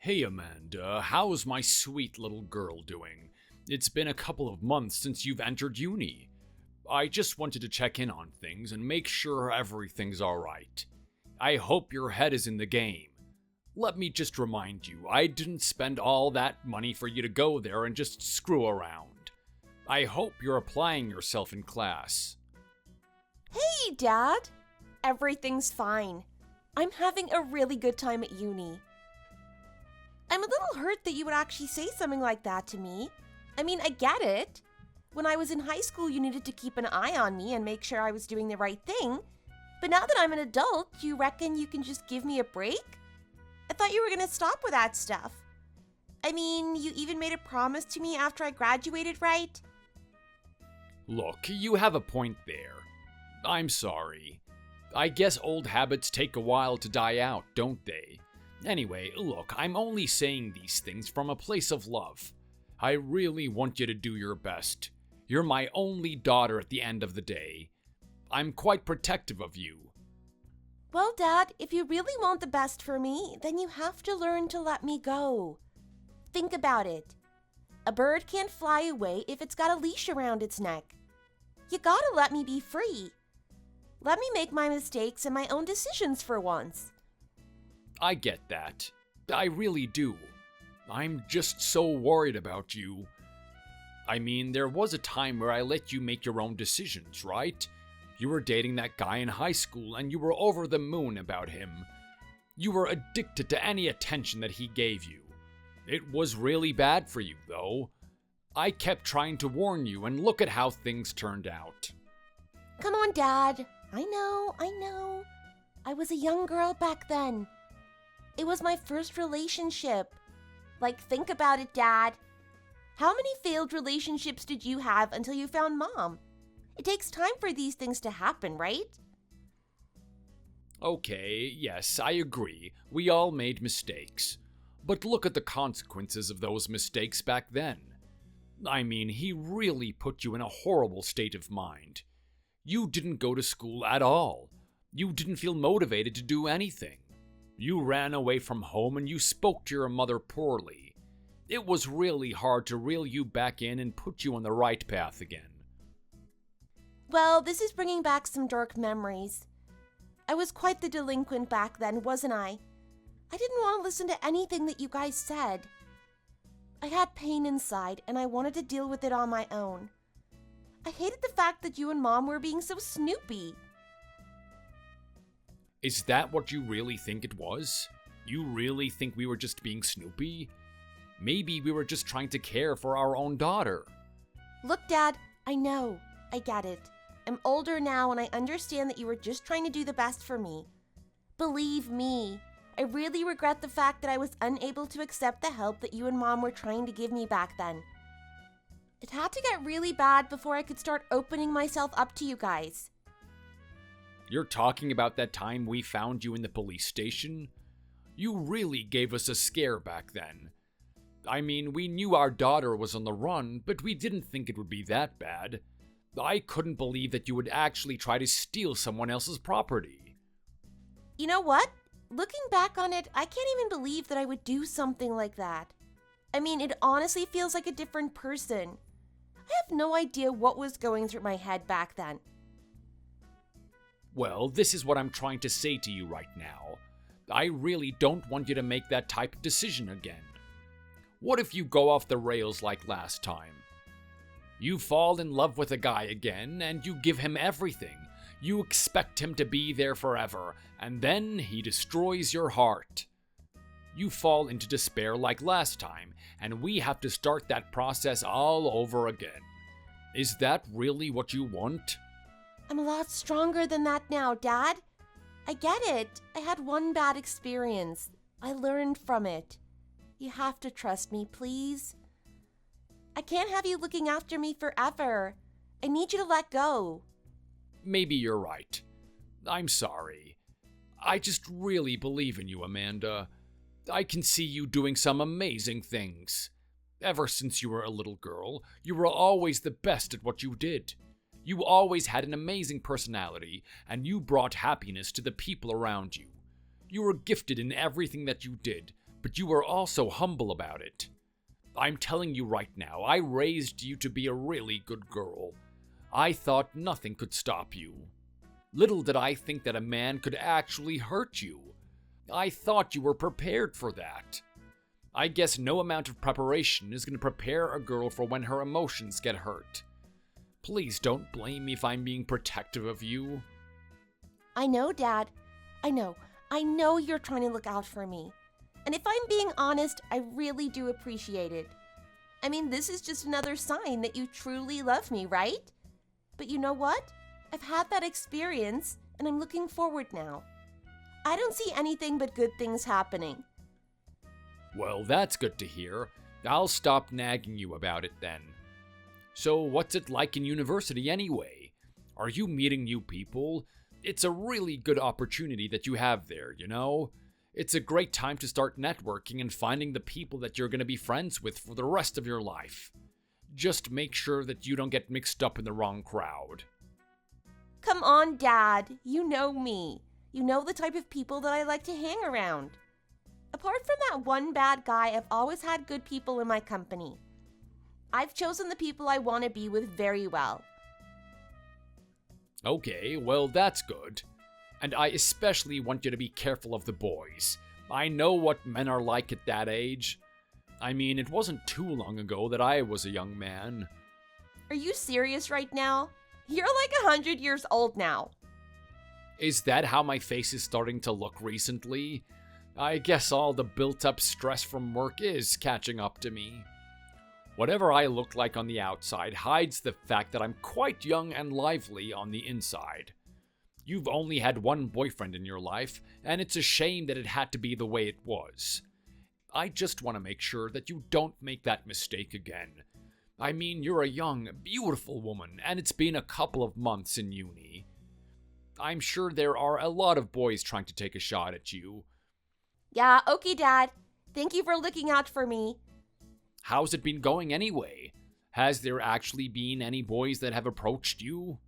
Hey Amanda, how's my sweet little girl doing? It's been a couple of months since you've entered uni. I just wanted to check in on things and make sure everything's alright. I hope your head is in the game. Let me just remind you, I didn't spend all that money for you to go there and just screw around. I hope you're applying yourself in class. Hey, Dad! Everything's fine. I'm having a really good time at uni. I'm a little hurt that you would actually say something like that to me. I mean, I get it. When I was in high school, you needed to keep an eye on me and make sure I was doing the right thing. But now that I'm an adult, you reckon you can just give me a break? I thought you were going to stop with that stuff. I mean, you even made a promise to me after I graduated, right? Look, you have a point there. I'm sorry. I guess old habits take a while to die out, don't they? Anyway, look, I'm only saying these things from a place of love. I really want you to do your best. You're my only daughter at the end of the day. I'm quite protective of you. Well, Dad, if you really want the best for me, then you have to learn to let me go. Think about it. A bird can't fly away if it's got a leash around its neck. You gotta let me be free. Let me make my mistakes and my own decisions for once. I get that. I really do. I'm just so worried about you. I mean, there was a time where I let you make your own decisions, right? You were dating that guy in high school and you were over the moon about him. You were addicted to any attention that he gave you. It was really bad for you, though. I kept trying to warn you, and look at how things turned out. Come on, Dad. I know. I was a young girl back then. It was my first relationship. Think about it, Dad. How many failed relationships did you have until you found Mom? It takes time for these things to happen, right? Okay, yes, I agree. We all made mistakes. But look at the consequences of those mistakes back then. I mean, he really put you in a horrible state of mind. You didn't go to school at all. You didn't feel motivated to do anything. You ran away from home and you spoke to your mother poorly. It was really hard to reel you back in and put you on the right path again. Well, this is bringing back some dark memories. I was quite the delinquent back then, wasn't I? I didn't want to listen to anything that you guys said. I had pain inside and I wanted to deal with it on my own. I hated the fact that you and Mom were being so snoopy. Is that what you really think it was? You really think we were just being snoopy? Maybe we were just trying to care for our own daughter. Look, Dad, I know. I get it. I'm older now and I understand that you were just trying to do the best for me. Believe me, I really regret the fact that I was unable to accept the help that you and Mom were trying to give me back then. It had to get really bad before I could start opening myself up to you guys. You're talking about that time we found you in the police station? You really gave us a scare back then. I mean, we knew our daughter was on the run, but we didn't think it would be that bad. I couldn't believe that you would actually try to steal someone else's property. You know what? Looking back on it, I can't even believe that I would do something like that. I mean, it honestly feels like a different person. I have no idea what was going through my head back then. Well, this is what I'm trying to say to you right now. I really don't want you to make that type of decision again. What if you go off the rails like last time? You fall in love with a guy again, and you give him everything. You expect him to be there forever, and then he destroys your heart. You fall into despair like last time, and we have to start that process all over again. Is that really what you want? I'm a lot stronger than that now, Dad. I get it. I had one bad experience. I learned from it. You have to trust me, please. I can't have you looking after me forever. I need you to let go. Maybe you're right. I'm sorry. I just really believe in you, Amanda. I can see you doing some amazing things. Ever since you were a little girl, you were always the best at what you did. You always had an amazing personality, and you brought happiness to the people around you. You were gifted in everything that you did, but you were also humble about it. I'm telling you right now, I raised you to be a really good girl. I thought nothing could stop you. Little did I think that a man could actually hurt you. I thought you were prepared for that. I guess no amount of preparation is going to prepare a girl for when her emotions get hurt. Please don't blame me if I'm being protective of you. I know, Dad. I know you're trying to look out for me. And if I'm being honest, I really do appreciate it. I mean, this is just another sign that you truly love me, right? But you know what? I've had that experience, and I'm looking forward now. I don't see anything but good things happening. Well, that's good to hear. I'll stop nagging you about it then. So, what's it like in university anyway? Are you meeting new people? It's a really good opportunity that you have there, you know? It's a great time to start networking and finding the people that you're going to be friends with for the rest of your life. Just make sure that you don't get mixed up in the wrong crowd. Come on, Dad. You know me. You know the type of people that I like to hang around. Apart from that one bad guy, I've always had good people in my company. I've chosen the people I want to be with very well. Okay, well that's good. And I especially want you to be careful of the boys. I know what men are like at that age. I mean, it wasn't too long ago that I was a young man. Are you serious right now? You're like 100 years old now. Is that how my face is starting to look recently? I guess all the built-up stress from work is catching up to me. Whatever I look like on the outside hides the fact that I'm quite young and lively on the inside. You've only had one boyfriend in your life, and it's a shame that it had to be the way it was. I just want to make sure that you don't make that mistake again. I mean, you're a young, beautiful woman, and it's been a couple of months in uni. I'm sure there are a lot of boys trying to take a shot at you. Yeah, okay, Dad. Thank you for looking out for me. How's it been going anyway? Has there actually been any boys that have approached you?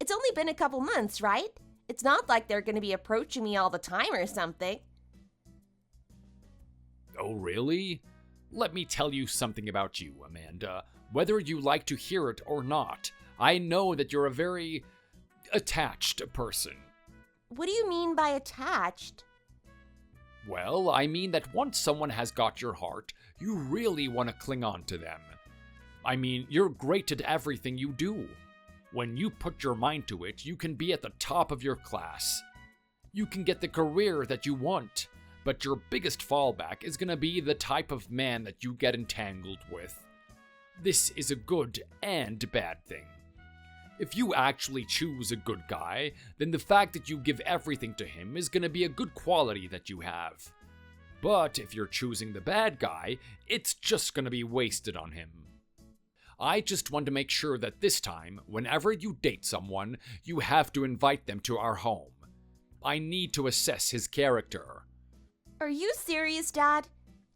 It's only been a couple months, right? It's not like they're going to be approaching me all the time or something. Oh, really? Let me tell you something about you, Amanda. Whether you like to hear it or not, I know that you're a very attached person. What do you mean by attached? Well, I mean that once someone has got your heart, you really want to cling on to them. I mean, you're great at everything you do. When you put your mind to it, you can be at the top of your class. You can get the career that you want, but your biggest fallback is going to be the type of man that you get entangled with. This is a good and bad thing. If you actually choose a good guy, then the fact that you give everything to him is going to be a good quality that you have. But if you're choosing the bad guy, it's just going to be wasted on him. I just want to make sure that this time, whenever you date someone, you have to invite them to our home. I need to assess his character. Are you serious, Dad?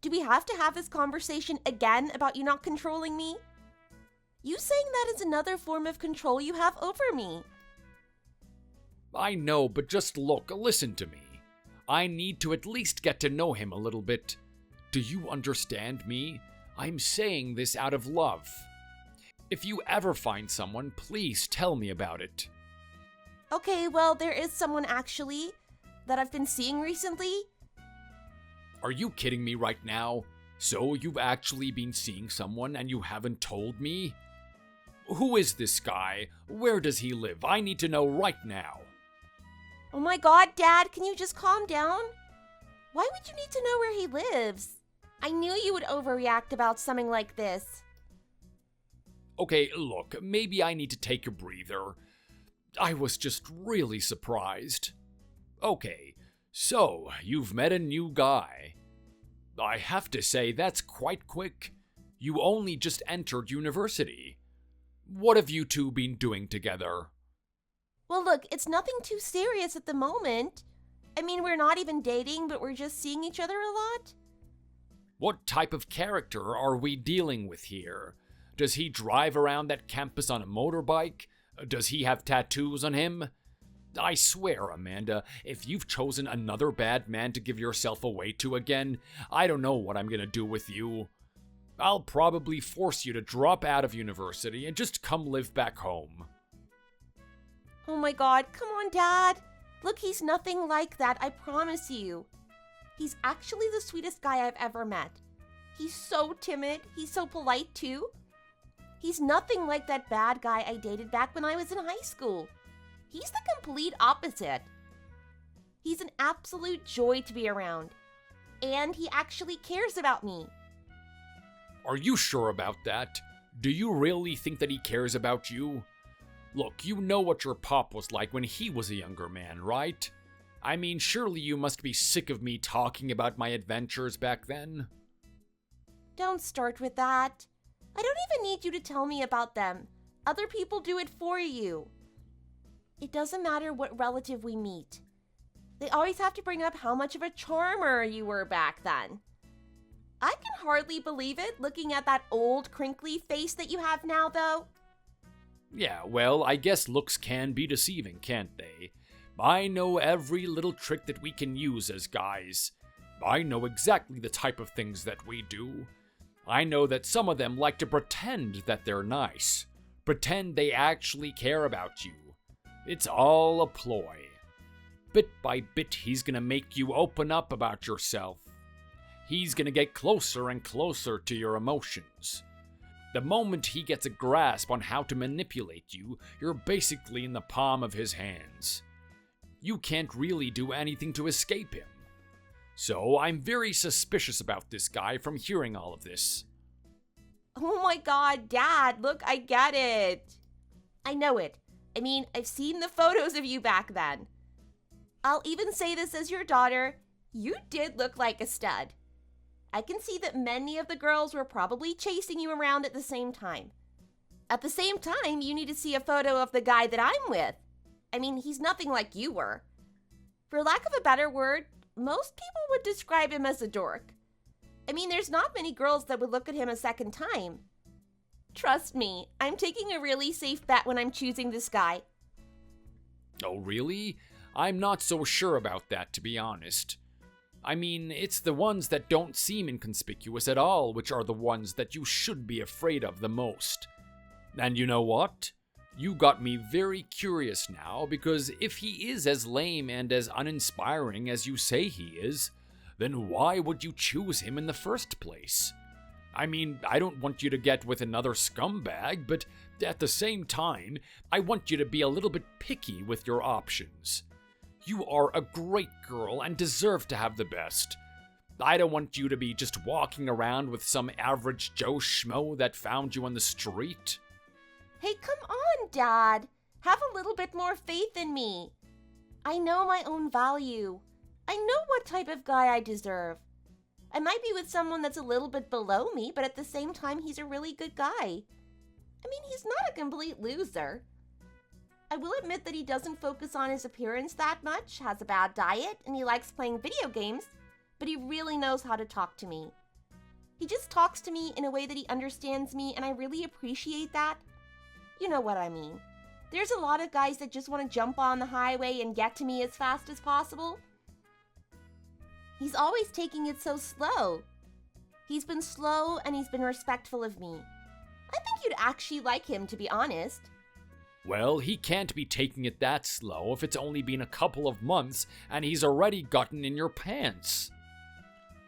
Do we have to have this conversation again about you not controlling me? You saying that is another form of control you have over me. I know, but just listen to me. I need to at least get to know him a little bit. Do you understand me? I'm saying this out of love. If you ever find someone, please tell me about it. Okay, well, there is someone actually that I've been seeing recently. Are you kidding me right now? So you've actually been seeing someone and you haven't told me? Who is this guy? Where does he live? I need to know right now. Oh my God, Dad, can you just calm down? Why would you need to know where he lives? I knew you would overreact about something like this. Okay, look, maybe I need to take a breather. I was just really surprised. Okay, so you've met a new guy. I have to say, that's quite quick. You only just entered university. What have you two been doing together? Well, look, it's nothing too serious at the moment. I mean, we're not even dating, but we're just seeing each other a lot. What type of character are we dealing with here? Does he drive around that campus on a motorbike? Does he have tattoos on him? I swear, Amanda, if you've chosen another bad man to give yourself away to again, I don't know what I'm gonna do with you. I'll probably force you to drop out of university and just come live back home. Oh my God, come on, Dad. Look, he's nothing like that, I promise you. He's actually the sweetest guy I've ever met. He's so timid, he's so polite too. He's nothing like that bad guy I dated back when I was in high school. He's the complete opposite. He's an absolute joy to be around. And he actually cares about me. Are you sure about that? Do you really think that he cares about you? Look, you know what your pop was like when he was a younger man, right? I mean, surely you must be sick of me talking about my adventures back then. Don't start with that. I don't even need you to tell me about them. Other people do it for you. It doesn't matter what relative we meet. They always have to bring up how much of a charmer you were back then. I can hardly believe it looking at that old crinkly face that you have now, though. Yeah, well, I guess looks can be deceiving, can't they? I know every little trick that we can use as guys. I know exactly the type of things that we do. I know that some of them like to pretend that they're nice. Pretend they actually care about you. It's all a ploy. Bit by bit, he's gonna make you open up about yourself. He's gonna get closer and closer to your emotions. The moment he gets a grasp on how to manipulate you, you're basically in the palm of his hands. You can't really do anything to escape him. So I'm very suspicious about this guy from hearing all of this. Oh my God, Dad, look, I get it. I know it. I mean, I've seen the photos of you back then. I'll even say this as your daughter, you did look like a stud. I can see that many of the girls were probably chasing you around at the same time. At the same time, you need to see a photo of the guy that I'm with. I mean, he's nothing like you were. For lack of a better word, most people would describe him as a dork. I mean, there's not many girls that would look at him a second time. Trust me, I'm taking a really safe bet when I'm choosing this guy. Oh, really? I'm not so sure about that, to be honest. I mean, it's the ones that don't seem inconspicuous at all which are the ones that you should be afraid of the most. And you know what? You got me very curious now, because if he is as lame and as uninspiring as you say he is, then why would you choose him in the first place? I mean, I don't want you to get with another scumbag, but at the same time, I want you to be a little bit picky with your options. You are a great girl and deserve to have the best. I don't want you to be just walking around with some average Joe Schmo that found you on the street. Hey, come on, Dad. Have a little bit more faith in me. I know my own value. I know what type of guy I deserve. I might be with someone that's a little bit below me, but at the same time, he's a really good guy. I mean, he's not a complete loser. I will admit that he doesn't focus on his appearance that much, has a bad diet, and he likes playing video games, but he really knows how to talk to me. He just talks to me in a way that he understands me, and I really appreciate that. You know what I mean. There's a lot of guys that just want to jump on the highway and get to me as fast as possible. He's always taking it so slow. He's been slow and he's been respectful of me. I think you'd actually like him, to be honest. Well, he can't be taking it that slow if it's only been a couple of months and he's already gotten in your pants.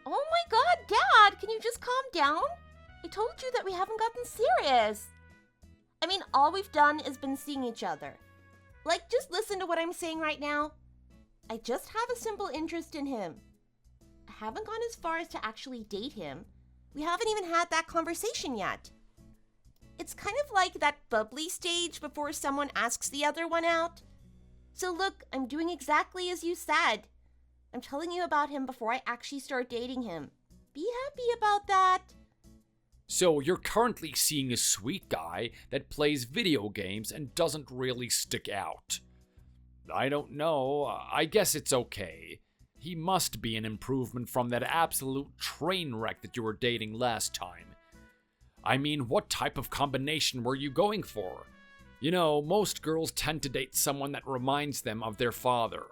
Oh my God, Dad, can you just calm down? I told you that we haven't gotten serious. I mean, all we've done is been seeing each other. Like, just listen to what I'm saying right now. I just have a simple interest in him. I haven't gone as far as to actually date him. We haven't even had that conversation yet. It's kind of like that bubbly stage before someone asks the other one out. So look, I'm doing exactly as you said. I'm telling you about him before I actually start dating him. Be happy about that. So you're currently seeing a sweet guy that plays video games and doesn't really stick out. I don't know, I guess it's okay. He must be an improvement from that absolute train wreck that you were dating last time. I mean, what type of combination were you going for? You know, most girls tend to date someone that reminds them of their father.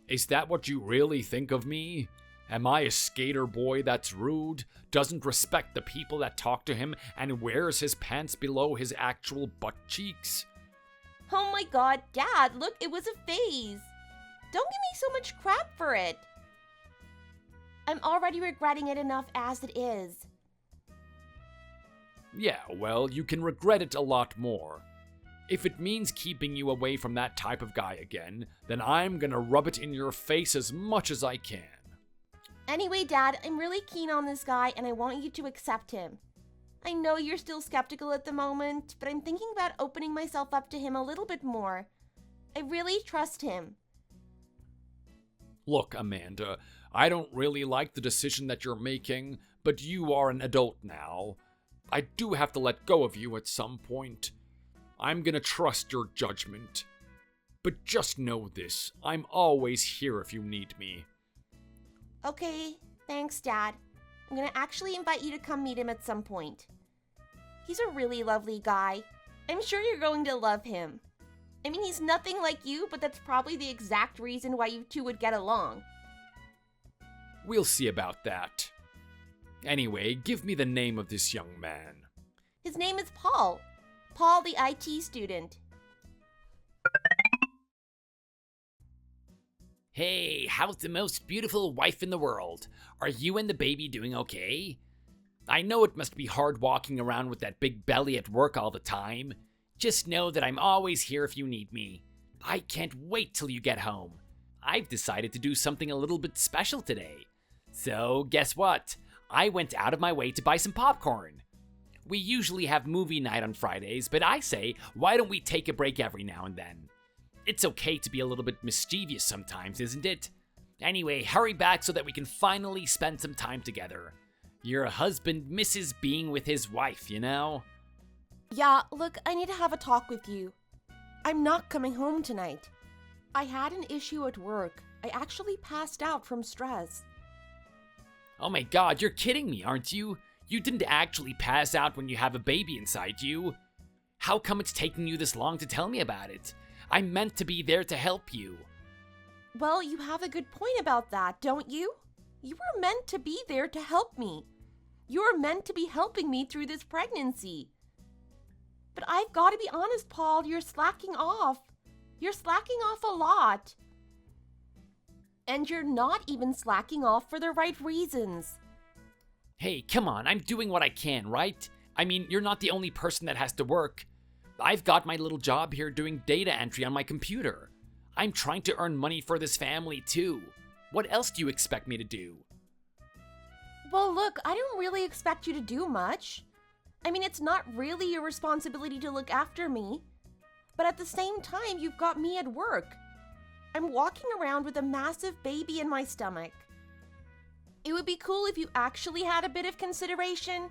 Is that what you really think of me? Am I a skater boy that's rude, doesn't respect the people that talk to him, and wears his pants below his actual butt cheeks? Oh my god, Dad, look, it was a phase. Don't give me so much crap for it. I'm already regretting it enough as it is. Yeah, well, you can regret it a lot more. If it means keeping you away from that type of guy again, then I'm gonna rub it in your face as much as I can. Anyway, Dad, I'm really keen on this guy and I want you to accept him. I know you're still skeptical at the moment, but I'm thinking about opening myself up to him a little bit more. I really trust him. Look, Amanda, I don't really like the decision that you're making, but you are an adult now. I do have to let go of you at some point. I'm gonna trust your judgment. But just know this, I'm always here if you need me. Okay, thanks, Dad. I'm gonna actually invite you to come meet him at some point. He's a really lovely guy. I'm sure you're going to love him. I mean, he's nothing like you, but that's probably the exact reason why you two would get along. We'll see about that. Anyway, give me the name of this young man. His name is Paul. Paul, the IT student. Hey, how's the most beautiful wife in the world? Are you and the baby doing okay? I know it must be hard walking around with that big belly at work all the time. Just know that I'm always here if you need me. I can't wait till you get home. I've decided to do something a little bit special today. So, guess what? I went out of my way to buy some popcorn. We usually have movie night on Fridays, but I say, why don't we take a break every now and then? It's okay to be a little bit mischievous sometimes, isn't it? Anyway, hurry back so that we can finally spend some time together. Your husband misses being with his wife, you know? Yeah, look, I need to have a talk with you. I'm not coming home tonight. I had an issue at work. I actually passed out from stress. Oh my god, you're kidding me, aren't you? You didn't actually pass out when you have a baby inside you. How come it's taking you this long to tell me about it? I'm meant to be there to help you. Well, you have a good point about that, don't you? You were meant to be there to help me. You were meant to be helping me through this pregnancy. But I've got to be honest, Paul, you're slacking off. You're slacking off a lot. And you're not even slacking off for the right reasons. Hey, come on, I'm doing what I can, right? I mean, you're not the only person that has to work. I've got my little job here doing data entry on my computer. I'm trying to earn money for this family too. What else do you expect me to do? Well, look, I don't really expect you to do much. I mean, it's not really your responsibility to look after me. But at the same time, you've got me at work. I'm walking around with a massive baby in my stomach. It would be cool if you actually had a bit of consideration.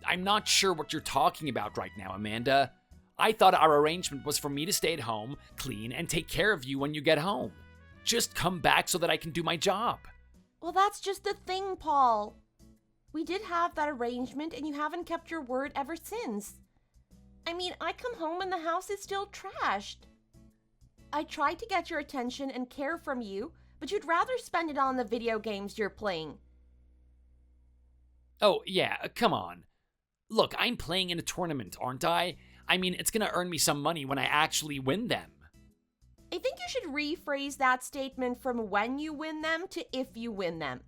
I'm not sure what you're talking about right now, Amanda. I thought our arrangement was for me to stay at home, clean, and take care of you when you get home. Just come back so that I can do my job. Well, that's just the thing, Paul. We did have that arrangement, and you haven't kept your word ever since. I mean, I come home and the house is still trashed. I tried to get your attention and care from you, but you'd rather spend it on the video games you're playing. Oh, yeah, come on. Look, I'm playing in a tournament, aren't I? I mean, it's gonna earn me some money when I actually win them. I think you should rephrase that statement from when you win them to if you win them.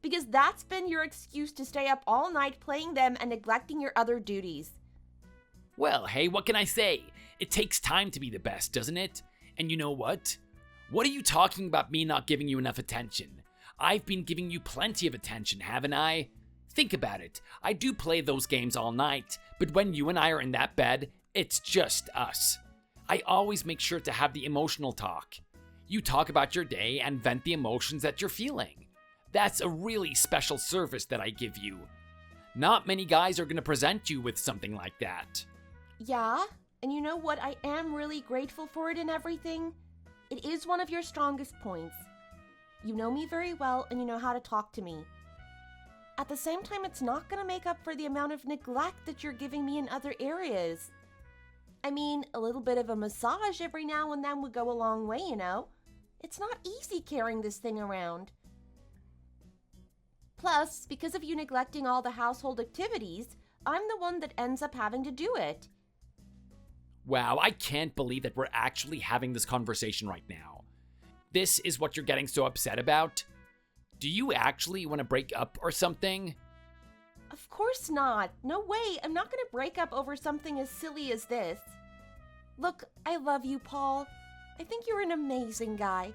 Because that's been your excuse to stay up all night playing them and neglecting your other duties. Well, hey, what can I say? It takes time to be the best, doesn't it? And you know what? What are you talking about me not giving you enough attention? I've been giving you plenty of attention, haven't I? Think about it. I do play those games all night, but when you and I are in that bed, it's just us. I always make sure to have the emotional talk. You talk about your day and vent the emotions that you're feeling. That's a really special service that I give you. Not many guys are going to present you with something like that. Yeah, and you know what? I am really grateful for it and everything. It is one of your strongest points. You know me very well and you know how to talk to me. At the same time, it's not going to make up for the amount of neglect that you're giving me in other areas. I mean, a little bit of a massage every now and then would go a long way, you know? It's not easy carrying this thing around. Plus, because of you neglecting all the household activities, I'm the one that ends up having to do it. Wow, I can't believe that we're actually having this conversation right now. This is what you're getting so upset about? Do you actually want to break up or something? Of course not. No way. I'm not going to break up over something as silly as this. Look, I love you, Paul. I think you're an amazing guy.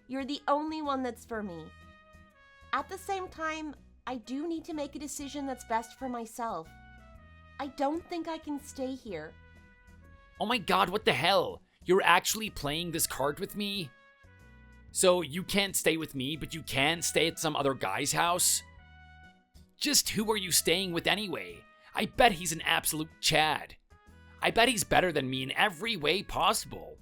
You're the only one that's for me. At the same time, I do need to make a decision that's best for myself. I don't think I can stay here. Oh my god, what the hell? You're actually playing this card with me? So you can't stay with me, but you can stay at some other guy's house? Just who are you staying with anyway? I bet he's an absolute Chad. I bet he's better than me in every way possible.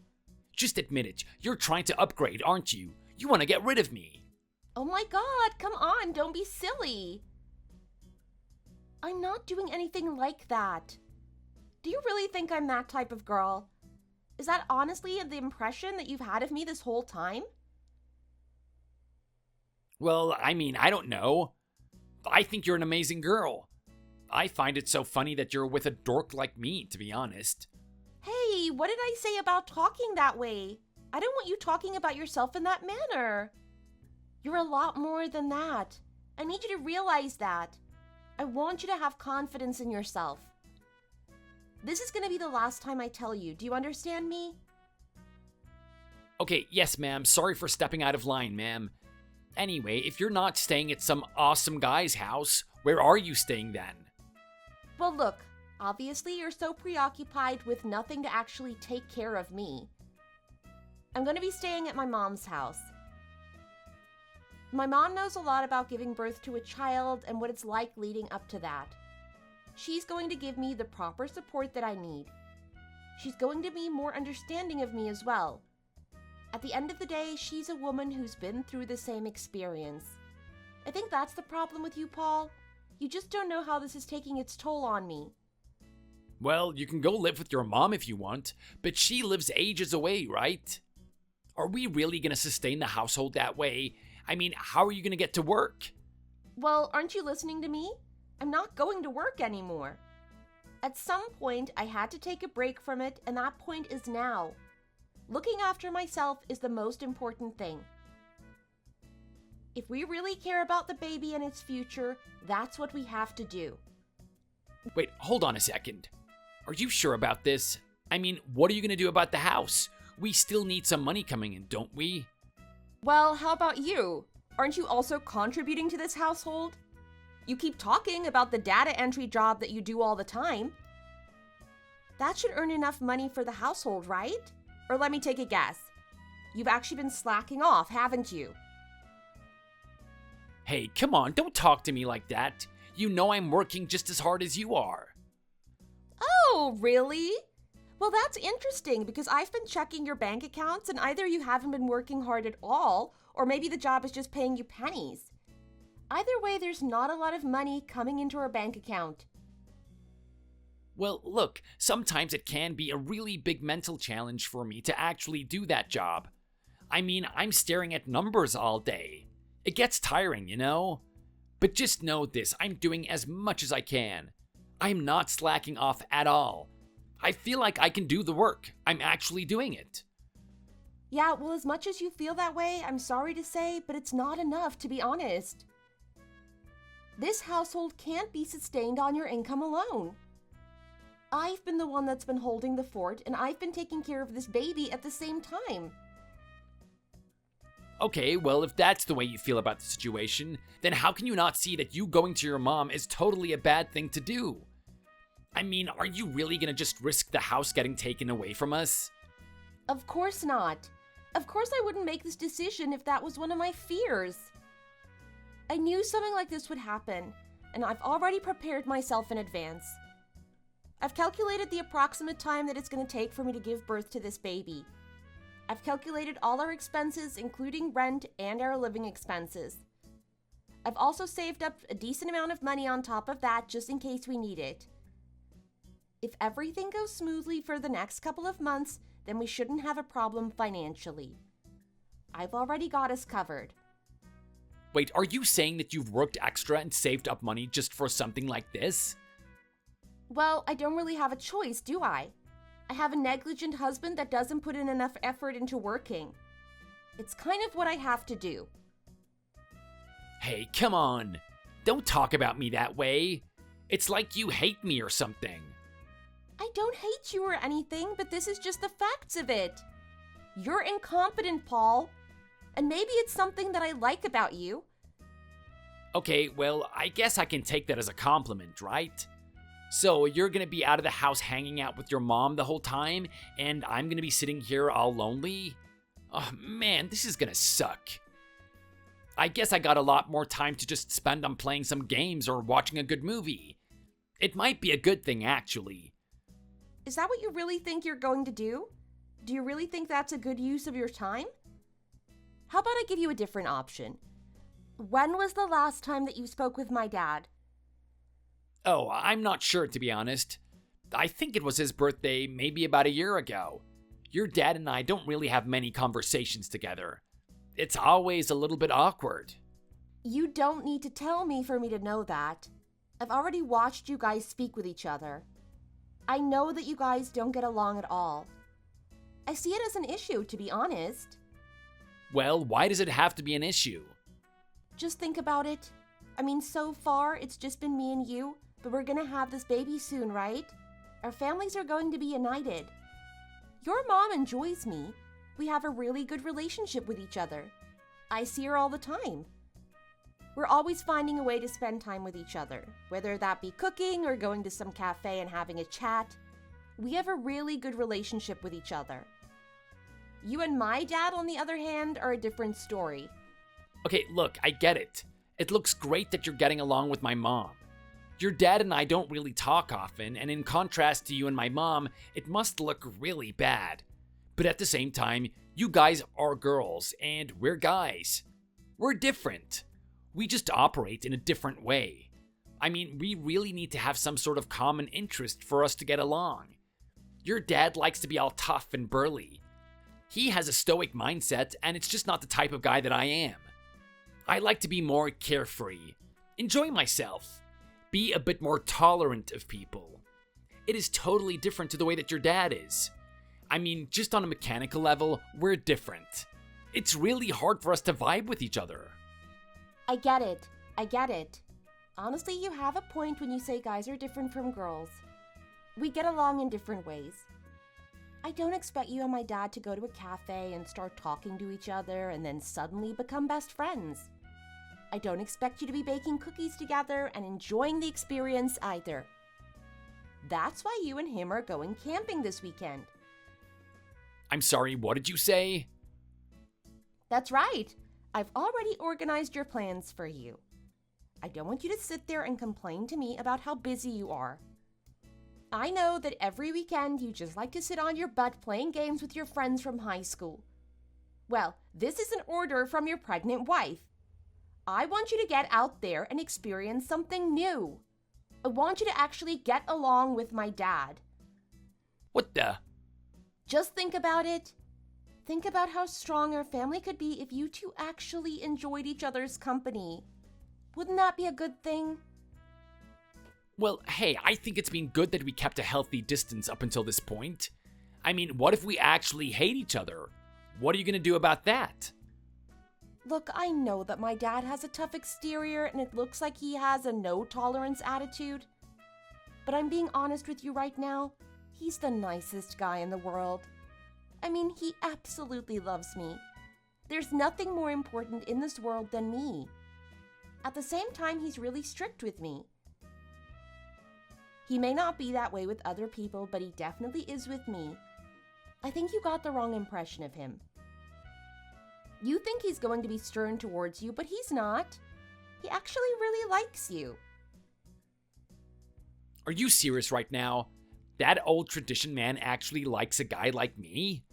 Just admit it, you're trying to upgrade, aren't you? You want to get rid of me. Oh my god, come on, don't be silly. I'm not doing anything like that. Do you really think I'm that type of girl? Is that honestly the impression that you've had of me this whole time? Well, I mean, I don't know. I think you're an amazing girl. I find it so funny that you're with a dork like me, to be honest. Hey, what did I say about talking that way? I don't want you talking about yourself in that manner. You're a lot more than that. I need you to realize that. I want you to have confidence in yourself. This is going to be the last time I tell you. Do you understand me? Okay, yes, ma'am. Sorry for stepping out of line, ma'am. Anyway, if you're not staying at some awesome guy's house, where are you staying then? Well, look, obviously you're so preoccupied with nothing to actually take care of me. I'm going to be staying at my mom's house. My mom knows a lot about giving birth to a child and what it's like leading up to that. She's going to give me the proper support that I need. She's going to be more understanding of me as well. At the end of the day, she's a woman who's been through the same experience. I think that's the problem with you, Paul. You just don't know how this is taking its toll on me. Well, you can go live with your mom if you want, but she lives ages away, right? Are we really going to sustain the household that way? I mean, how are you going to get to work? Well, aren't you listening to me? I'm not going to work anymore. At some point, I had to take a break from it, and that point is now. Looking after myself is the most important thing. If we really care about the baby and its future, that's what we have to do. Wait, hold on a second. Are you sure about this? I mean, what are you going to do about the house? We still need some money coming in, don't we? Well, how about you? Aren't you also contributing to this household? You keep talking about the data entry job that you do all the time. That should earn enough money for the household, right? Or let me take a guess. You've actually been slacking off, haven't you? Hey, come on, don't talk to me like that. You know I'm working just as hard as you are. Oh, really? Well, that's interesting because I've been checking your bank accounts and either you haven't been working hard at all, or maybe the job is just paying you pennies. Either way, there's not a lot of money coming into our bank account. Well, look, sometimes it can be a really big mental challenge for me to actually do that job. I mean, I'm staring at numbers all day. It gets tiring, you know? But just know this, I'm doing as much as I can. I'm not slacking off at all. I feel like I can do the work. I'm actually doing it. Yeah, well, as much as you feel that way, I'm sorry to say, but it's not enough, to be honest. This household can't be sustained on your income alone. I've been the one that's been holding the fort, and I've been taking care of this baby at the same time. Okay, well, if that's the way you feel about the situation, then how can you not see that you going to your mom is totally a bad thing to do? I mean, are you really gonna just risk the house getting taken away from us? Of course not. Of course I wouldn't make this decision if that was one of my fears. I knew something like this would happen, and I've already prepared myself in advance. I've calculated the approximate time that it's going to take for me to give birth to this baby. I've calculated all our expenses, including rent and our living expenses. I've also saved up a decent amount of money on top of that just in case we need it. If everything goes smoothly for the next couple of months, then we shouldn't have a problem financially. I've already got us covered. Wait, are you saying that you've worked extra and saved up money just for something like this? Well, I don't really have a choice, do I? I have a negligent husband that doesn't put in enough effort into working. It's kind of what I have to do. Hey, come on. Don't talk about me that way. It's like you hate me or something. I don't hate you or anything, but this is just the facts of it. You're incompetent, Paul. And maybe it's something that I like about you. Okay, well, I guess I can take that as a compliment, right? So you're gonna be out of the house hanging out with your mom the whole time, and I'm gonna be sitting here all lonely? Oh man, this is gonna suck. I guess I got a lot more time to just spend on playing some games or watching a good movie. It might be a good thing, actually. Is that what you really think you're going to do? Do you really think that's a good use of your time? How about I give you a different option? When was the last time that you spoke with my dad? Oh, I'm not sure, to be honest. I think it was his birthday maybe about a year ago. Your dad and I don't really have many conversations together. It's always a little bit awkward. You don't need to tell me for me to know that. I've already watched you guys speak with each other. I know that you guys don't get along at all. I see it as an issue, to be honest. Well, why does it have to be an issue? Just think about it. I mean, so far, it's just been me and you, but we're gonna have this baby soon, right? Our families are going to be united. Your mom enjoys me. We have a really good relationship with each other. I see her all the time. We're always finding a way to spend time with each other, whether that be cooking or going to some cafe and having a chat. We have a really good relationship with each other. You and my dad, on the other hand, are a different story. Okay, look, I get it. It looks great that you're getting along with my mom. Your dad and I don't really talk often, and in contrast to you and my mom, it must look really bad. But at the same time, you guys are girls, and we're guys. We're different. We just operate in a different way. I mean, we really need to have some sort of common interest for us to get along. Your dad likes to be all tough and burly. He has a stoic mindset, and it's just not the type of guy that I am. I like to be more carefree, enjoy myself, be a bit more tolerant of people. It is totally different to the way that your dad is. I mean, just on a mechanical level, we're different. It's really hard for us to vibe with each other. I get it. Honestly, you have a point when you say guys are different from girls. We get along in different ways. I don't expect you and my dad to go to a cafe and start talking to each other and then suddenly become best friends. I don't expect you to be baking cookies together and enjoying the experience either. That's why you and him are going camping this weekend. I'm sorry, what did you say? That's right. I've already organized your plans for you. I don't want you to sit there and complain to me about how busy you are. I know that every weekend you just like to sit on your butt playing games with your friends from high school. Well, this is an order from your pregnant wife. I want you to get out there and experience something new. I want you to actually get along with my dad. What the? Just think about it. Think about how strong our family could be if you two actually enjoyed each other's company. Wouldn't that be a good thing? Well, hey, I think it's been good that we kept a healthy distance up until this point. I mean, what if we actually hate each other? What are you gonna do about that? Look, I know that my dad has a tough exterior and it looks like he has a no-tolerance attitude. But I'm being honest with you right now. He's the nicest guy in the world. I mean, he absolutely loves me. There's nothing more important in this world than me. At the same time, he's really strict with me. He may not be that way with other people, but he definitely is with me. I think you got the wrong impression of him. You think he's going to be stern towards you, but he's not. He actually really likes you. Are you serious right now? That old tradition man actually likes a guy like me?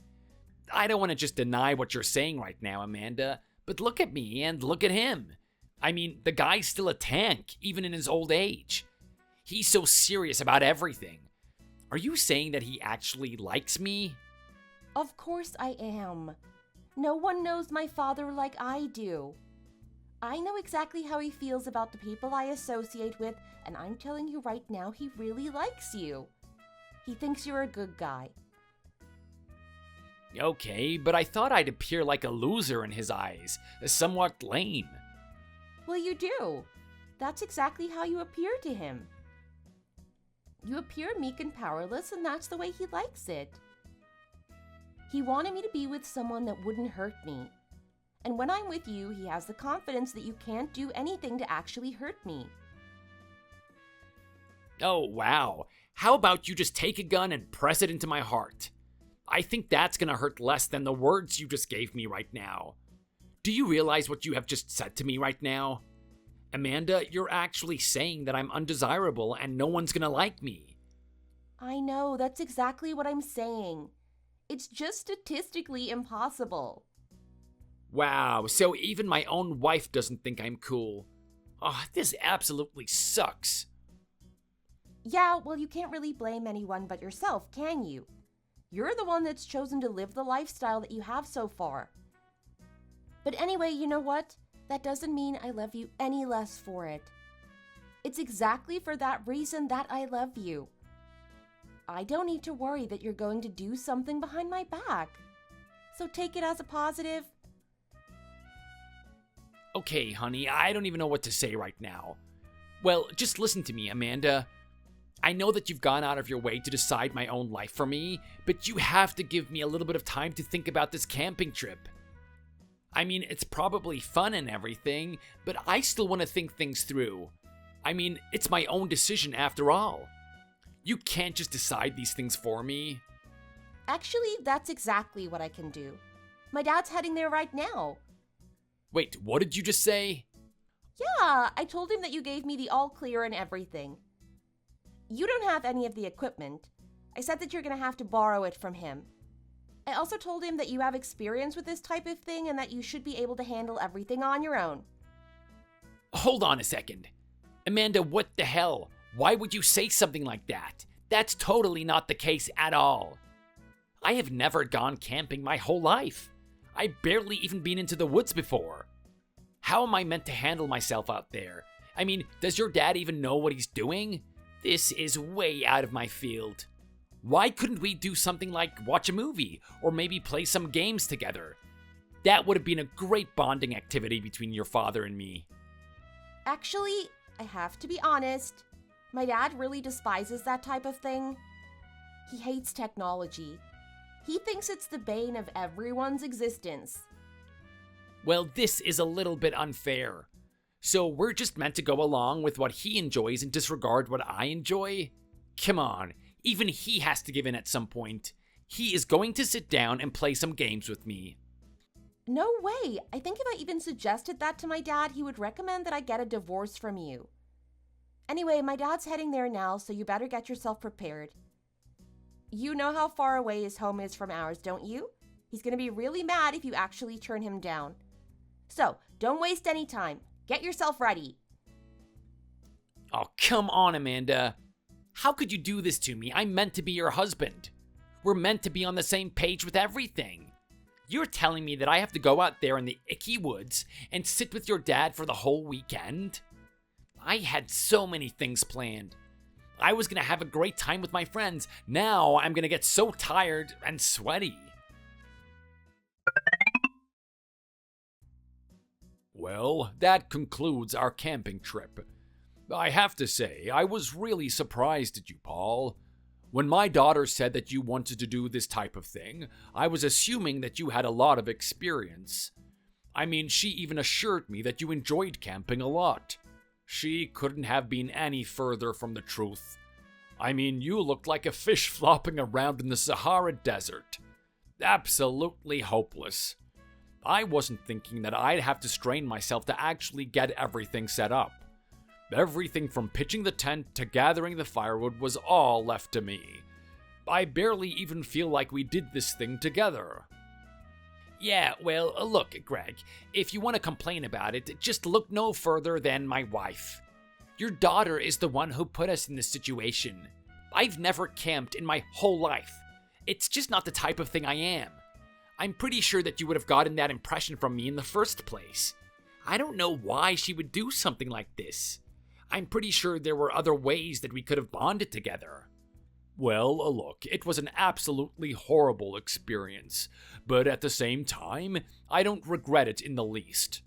I don't want to just deny what you're saying right now, Amanda, but look at me and look at him. I mean, the guy's still a tank, even in his old age. He's so serious about everything. Are you saying that he actually likes me? Of course I am. No one knows my father like I do. I know exactly how he feels about the people I associate with, and I'm telling you right now, he really likes you. He thinks you're a good guy. Okay, but I thought I'd appear like a loser in his eyes, somewhat lame. Well, you do. That's exactly how you appear to him. You appear meek and powerless, and that's the way he likes it. He wanted me to be with someone that wouldn't hurt me. And when I'm with you, he has the confidence that you can't do anything to actually hurt me. Oh, wow. How about you just take a gun and press it into my heart? I think that's gonna hurt less than the words you just gave me right now. Do you realize what you have just said to me right now? Amanda, you're actually saying that I'm undesirable and no one's gonna like me. I know, that's exactly what I'm saying. It's just statistically impossible. Wow, so even my own wife doesn't think I'm cool. Oh, this absolutely sucks. Yeah, well, you can't really blame anyone but yourself, can you? You're the one that's chosen to live the lifestyle that you have so far. But anyway, you know what? That doesn't mean I love you any less for it. It's exactly for that reason that I love you. I don't need to worry that you're going to do something behind my back. So take it as a positive. Okay, honey, I don't even know what to say right now. Well, just listen to me, Amanda. I know that you've gone out of your way to decide my own life for me, but you have to give me a little bit of time to think about this camping trip. I mean, it's probably fun and everything, but I still want to think things through. I mean, it's my own decision after all. You can't just decide these things for me. Actually, that's exactly what I can do. My dad's heading there right now. Wait, what did you just say? Yeah, I told him that you gave me the all clear and everything. You don't have any of the equipment. I said that you're going to have to borrow it from him. I also told him that you have experience with this type of thing and that you should be able to handle everything on your own. Hold on a second. Amanda, what the hell? Why would you say something like that? That's totally not the case at all. I have never gone camping my whole life. I've barely even been into the woods before. How am I meant to handle myself out there? I mean, does your dad even know what he's doing? This is way out of my field. Why couldn't we do something like watch a movie or maybe play some games together? That would have been a great bonding activity between your father and me. Actually, I have to be honest. My dad really despises that type of thing. He hates technology. He thinks it's the bane of everyone's existence. Well, this is a little bit unfair. So we're just meant to go along with what he enjoys and disregard what I enjoy? Come on, even he has to give in at some point. He is going to sit down and play some games with me. No way! I think if I even suggested that to my dad, he would recommend that I get a divorce from you. Anyway, my dad's heading there now, so you better get yourself prepared. You know how far away his home is from ours, don't you? He's going to be really mad if you actually turn him down. So, don't waste any time. Get yourself ready. Oh, come on, Amanda. How could you do this to me? I'm meant to be your husband. We're meant to be on the same page with everything. You're telling me that I have to go out there in the icky woods and sit with your dad for the whole weekend? I had so many things planned. I was going to have a great time with my friends. Now I'm going to get so tired and sweaty. Well, that concludes our camping trip. I have to say, I was really surprised at you, Paul. When my daughter said that you wanted to do this type of thing, I was assuming that you had a lot of experience. I mean, she even assured me that you enjoyed camping a lot. She couldn't have been any further from the truth. I mean, you looked like a fish flopping around in the Sahara Desert. Absolutely hopeless. I wasn't thinking that I'd have to strain myself to actually get everything set up. Everything from pitching the tent to gathering the firewood was all left to me. I barely even feel like we did this thing together. Yeah, well, look, Greg, if you want to complain about it, just look no further than my wife. Your daughter is the one who put us in this situation. I've never camped in my whole life. It's just not the type of thing I am. I'm pretty sure that you would have gotten that impression from me in the first place. I don't know why she would do something like this. I'm pretty sure there were other ways that we could have bonded together. Well, look, it was an absolutely horrible experience, but at the same time, I don't regret it in the least.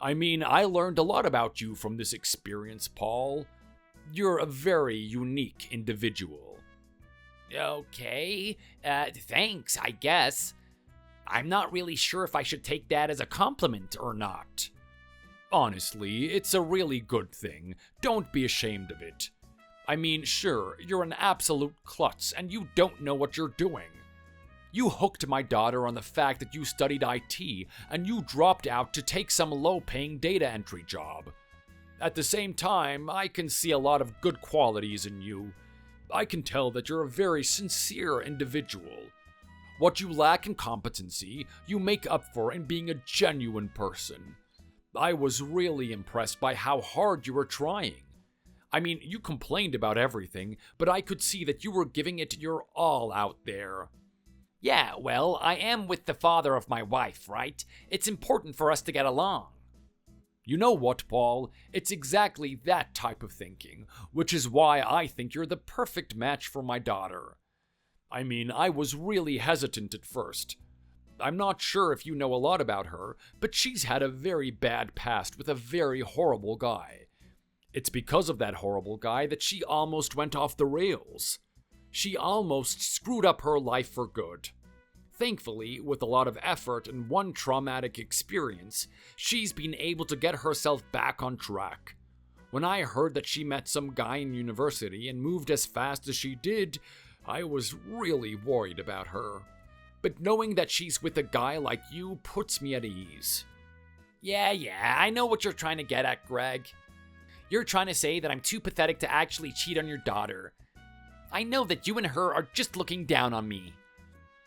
I mean, I learned a lot about you from this experience, Paul. You're a very unique individual. Okay, thanks, I guess. I'm not really sure if I should take that as a compliment or not. Honestly, it's a really good thing. Don't be ashamed of it. I mean, sure, you're an absolute klutz and you don't know what you're doing. You hooked my daughter on the fact that you studied IT and you dropped out to take some low-paying data entry job. At the same time, I can see a lot of good qualities in you. I can tell that you're a very sincere individual. What you lack in competency, you make up for in being a genuine person. I was really impressed by how hard you were trying. I mean, you complained about everything, but I could see that you were giving it your all out there. Yeah, well, I am with the father of my wife, right? It's important for us to get along. You know what, Paul? It's exactly that type of thinking, which is why I think you're the perfect match for my daughter. I mean, I was really hesitant at first. I'm not sure if you know a lot about her, but she's had a very bad past with a very horrible guy. It's because of that horrible guy that she almost went off the rails. She almost screwed up her life for good. Thankfully, with a lot of effort and one traumatic experience, she's been able to get herself back on track. When I heard that she met some guy in university and moved as fast as she did, I was really worried about her. But knowing that she's with a guy like you puts me at ease. Yeah, I know what you're trying to get at, Greg. You're trying to say that I'm too pathetic to actually cheat on your daughter. I know that you and her are just looking down on me.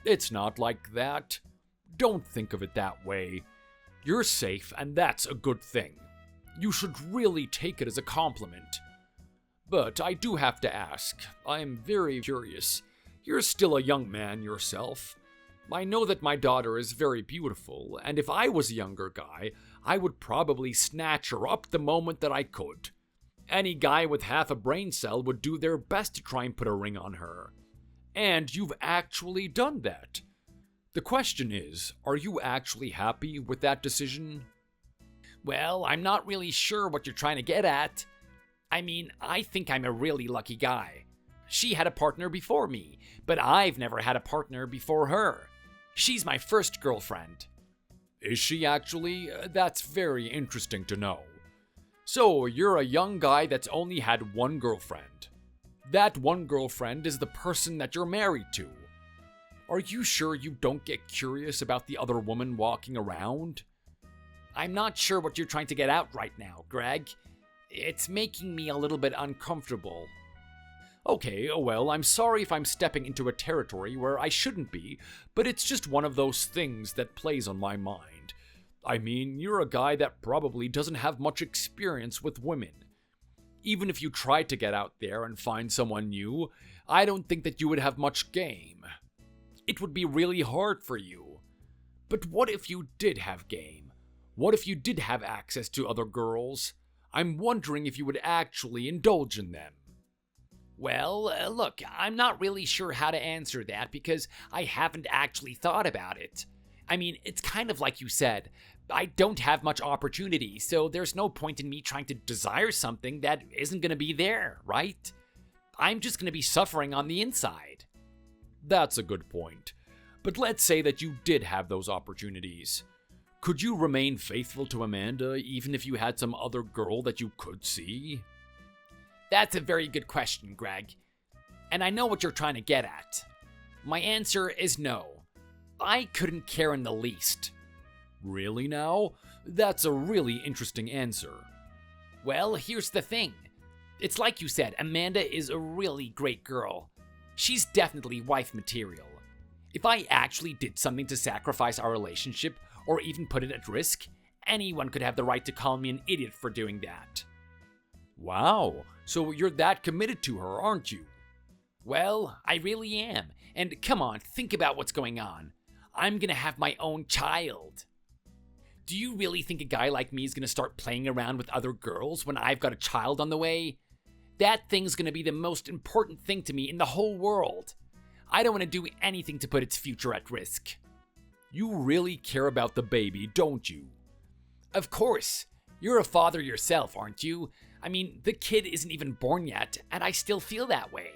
It's not like that. Don't think of it that way. You're safe, and that's a good thing. You should really take it as a compliment. But I do have to ask, I'm very curious. You're still a young man yourself. I know that my daughter is very beautiful, and if I was a younger guy, I would probably snatch her up the moment that I could. Any guy with half a brain cell would do their best to try and put a ring on her. And you've actually done that. The question is, are you actually happy with that decision? Well, I'm not really sure what you're trying to get at. I mean, I think I'm a really lucky guy. She had a partner before me, but I've never had a partner before her. She's my first girlfriend. Is she actually? That's very interesting to know. So, you're a young guy that's only had one girlfriend. That one girlfriend is the person that you're married to. Are you sure you don't get curious about the other woman walking around? I'm not sure what you're trying to get out right now, Greg. It's making me a little bit uncomfortable. Okay, well, I'm sorry if I'm stepping into a territory where I shouldn't be, but it's just one of those things that plays on my mind. I mean, you're a guy that probably doesn't have much experience with women. Even if you tried to get out there and find someone new, I don't think that you would have much game. It would be really hard for you. But what if you did have game? What if you did have access to other girls? I'm wondering if you would actually indulge in them. Well, look, I'm not really sure how to answer that because I haven't actually thought about it. I mean, it's kind of like you said. I don't have much opportunity, so there's no point in me trying to desire something that isn't going to be there, right? I'm just going to be suffering on the inside. That's a good point. But let's say that you did have those opportunities. Could you remain faithful to Amanda even if you had some other girl that you could see? That's a very good question, Greg. And I know what you're trying to get at. My answer is no. I couldn't care in the least. Really now? That's a really interesting answer. Well, here's the thing. It's like you said, Amanda is a really great girl. She's definitely wife material. If I actually did something to sacrifice our relationship or even put it at risk, anyone could have the right to call me an idiot for doing that. Wow, so you're that committed to her, aren't you? Well, I really am. And come on, think about what's going on. I'm gonna have my own child. Do you really think a guy like me is gonna start playing around with other girls when I've got a child on the way? That thing's gonna be the most important thing to me in the whole world. I don't want to do anything to put its future at risk. You really care about the baby, don't you? Of course. You're a father yourself, aren't you? I mean, the kid isn't even born yet, and I still feel that way.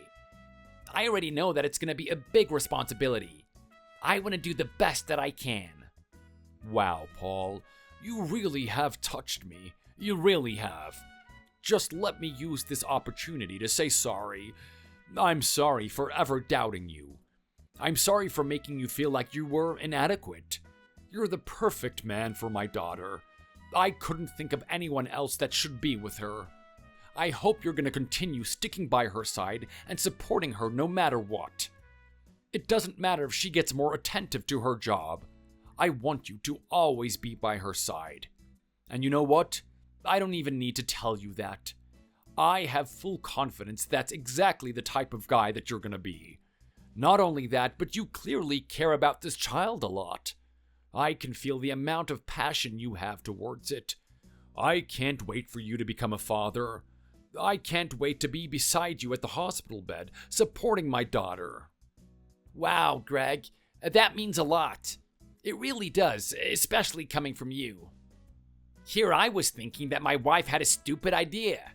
I already know that it's going to be a big responsibility. I want to do the best that I can. Wow, Paul, you really have touched me. You really have. Just let me use this opportunity to say sorry. I'm sorry for ever doubting you. I'm sorry for making you feel like you were inadequate. You're the perfect man for my daughter. I couldn't think of anyone else that should be with her. I hope you're going to continue sticking by her side and supporting her no matter what. It doesn't matter if she gets more attentive to her job. I want you to always be by her side. And you know what? I don't even need to tell you that. I have full confidence that's exactly the type of guy that you're going to be. Not only that, but you clearly care about this child a lot. I can feel the amount of passion you have towards it. I can't wait for you to become a father. I can't wait to be beside you at the hospital bed, supporting my daughter. Wow, Greg, that means a lot. It really does, especially coming from you. Here I was thinking that my wife had a stupid idea.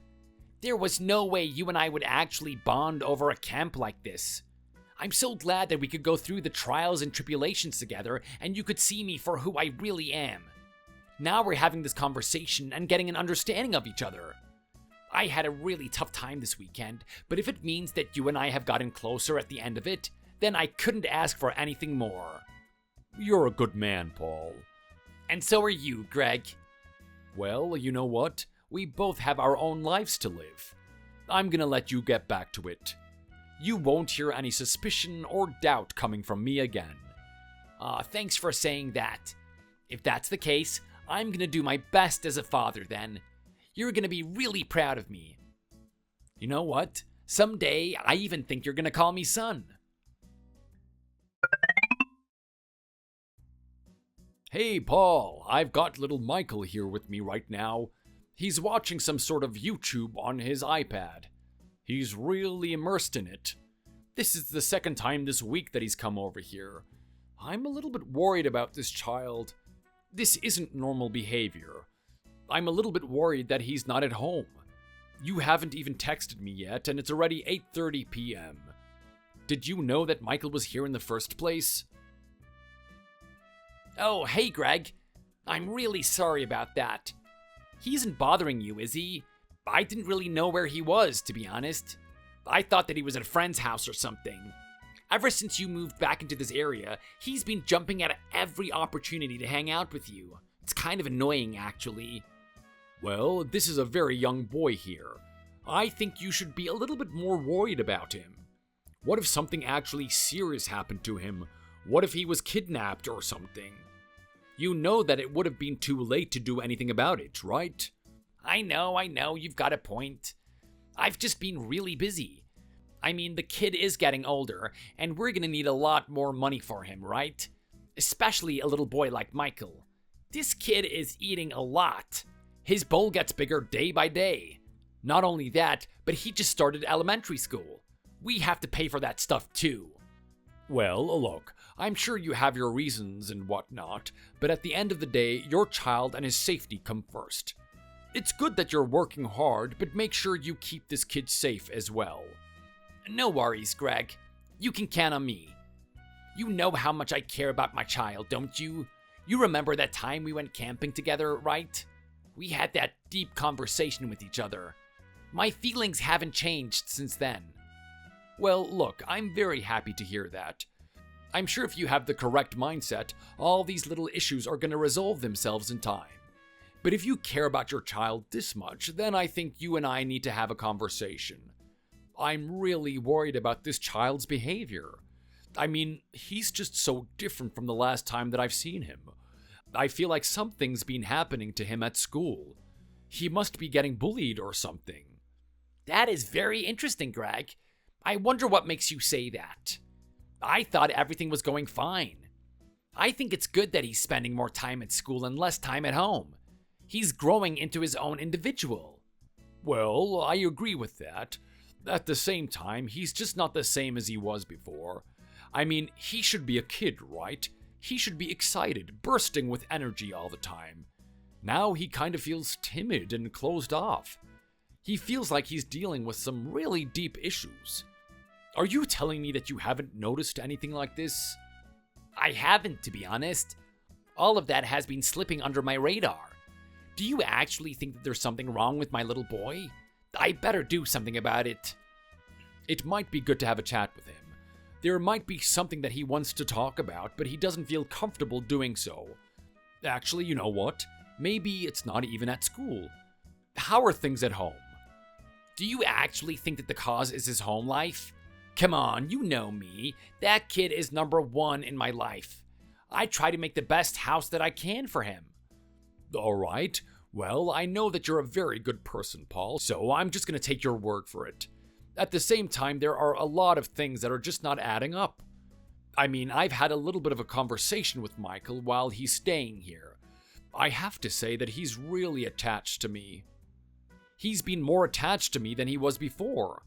There was no way you and I would actually bond over a camp like this. I'm so glad that we could go through the trials and tribulations together and you could see me for who I really am. Now we're having this conversation and getting an understanding of each other. I had a really tough time this weekend, but if it means that you and I have gotten closer at the end of it, then I couldn't ask for anything more. You're a good man, Paul. And so are you, Greg. Well, you know what? We both have our own lives to live. I'm gonna let you get back to it. You won't hear any suspicion or doubt coming from me again. Thanks for saying that. If that's the case, I'm gonna do my best as a father then. You're gonna be really proud of me. You know what? Someday, I even think you're gonna call me son. Hey, Paul, I've got little Michael here with me right now. He's watching some sort of YouTube on his iPad. He's really immersed in it. This is the second time this week that he's come over here. I'm a little bit worried about this child. This isn't normal behavior. I'm a little bit worried that he's not at home. You haven't even texted me yet, and it's already 8:30 p.m. Did you know that Michael was here in the first place? Oh, hey, Greg. I'm really sorry about that. He isn't bothering you, is he? I didn't really know where he was, to be honest. I thought that he was at a friend's house or something. Ever since you moved back into this area, he's been jumping at every opportunity to hang out with you. It's kind of annoying, actually. Well, this is a very young boy here. I think you should be a little bit more worried about him. What if something actually serious happened to him? What if he was kidnapped or something? You know that it would have been too late to do anything about it, right? I know, you've got a point. I've just been really busy. I mean, the kid is getting older, and we're gonna need a lot more money for him, right? Especially a little boy like Michael. This kid is eating a lot. His bowl gets bigger day by day. Not only that, but he just started elementary school. We have to pay for that stuff too. Well, look, I'm sure you have your reasons and whatnot, but at the end of the day, your child and his safety come first. It's good that you're working hard, but make sure you keep this kid safe as well. No worries, Greg. You can count on me. You know how much I care about my child, don't you? You remember that time we went camping together, right? We had that deep conversation with each other. My feelings haven't changed since then. Well, look, I'm very happy to hear that. I'm sure if you have the correct mindset, all these little issues are going to resolve themselves in time. But if you care about your child this much, then I think you and I need to have a conversation. I'm really worried about this child's behavior. I mean, he's just so different from the last time that I've seen him. I feel like something's been happening to him at school. He must be getting bullied or something. That is very interesting, Greg. I wonder what makes you say that. I thought everything was going fine. I think it's good that he's spending more time at school and less time at home. He's growing into his own individual. Well, I agree with that. At the same time, he's just not the same as he was before. I mean, he should be a kid, right? He should be excited, bursting with energy all the time. Now he kind of feels timid and closed off. He feels like he's dealing with some really deep issues. Are you telling me that you haven't noticed anything like this? I haven't, to be honest. All of that has been slipping under my radar. Do you actually think that there's something wrong with my little boy? I better do something about it. It might be good to have a chat with him. There might be something that he wants to talk about, but he doesn't feel comfortable doing so. Actually, you know what? Maybe it's not even at school. How are things at home? Do you actually think that the cause is his home life? Come on, you know me. That kid is number one in my life. I try to make the best house that I can for him. All right. Well, I know that you're a very good person, Paul, so I'm just going to take your word for it. At the same time, there are a lot of things that are just not adding up. I mean, I've had a little bit of a conversation with Michael while he's staying here. I have to say that he's really attached to me. He's been more attached to me than he was before.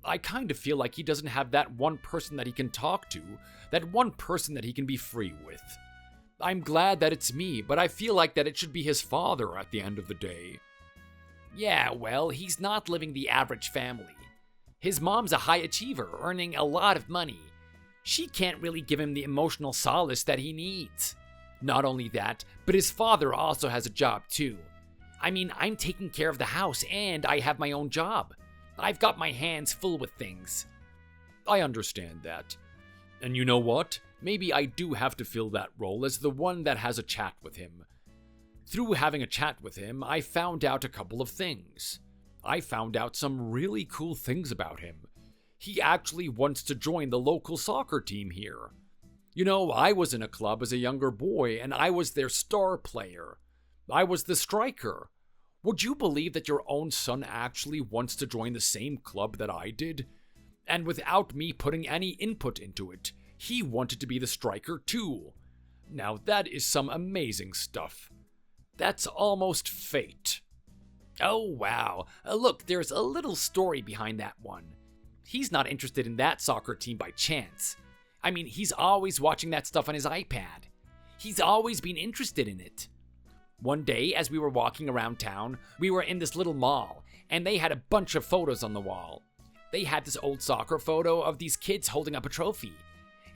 I kind of feel like he doesn't have that one person that he can talk to, that one person that he can be free with. I'm glad that it's me, but I feel like that it should be his father at the end of the day. Yeah, well, he's not living the average family. His mom's a high achiever, earning a lot of money. She can't really give him the emotional solace that he needs. Not only that, but his father also has a job too. I mean, I'm taking care of the house and I have my own job. I've got my hands full with things. I understand that. And you know what? Maybe I do have to fill that role as the one that has a chat with him. Through having a chat with him, I found out a couple of things. I found out some really cool things about him. He actually wants to join the local soccer team here. You know, I was in a club as a younger boy, and I was their star player. I was the striker. Would you believe that your own son actually wants to join the same club that I did? And without me putting any input into it, he wanted to be the striker too. Now that is some amazing stuff. That's almost fate. Oh, wow. Look, there's a little story behind that one. He's not interested in that soccer team by chance. I mean, he's always watching that stuff on his iPad. He's always been interested in it. One day, as we were walking around town, we were in this little mall, and they had a bunch of photos on the wall. They had this old soccer photo of these kids holding up a trophy.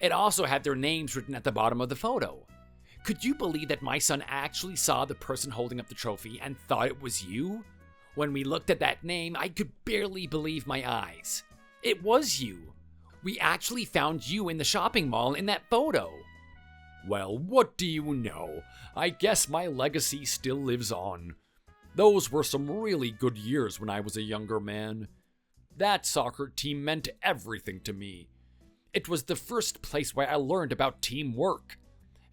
It also had their names written at the bottom of the photo. Could you believe that my son actually saw the person holding up the trophy and thought it was you? When we looked at that name, I could barely believe my eyes. It was you. We actually found you in the shopping mall in that photo. Well, what do you know? I guess my legacy still lives on. Those were some really good years when I was a younger man. That soccer team meant everything to me. It was the first place where I learned about teamwork.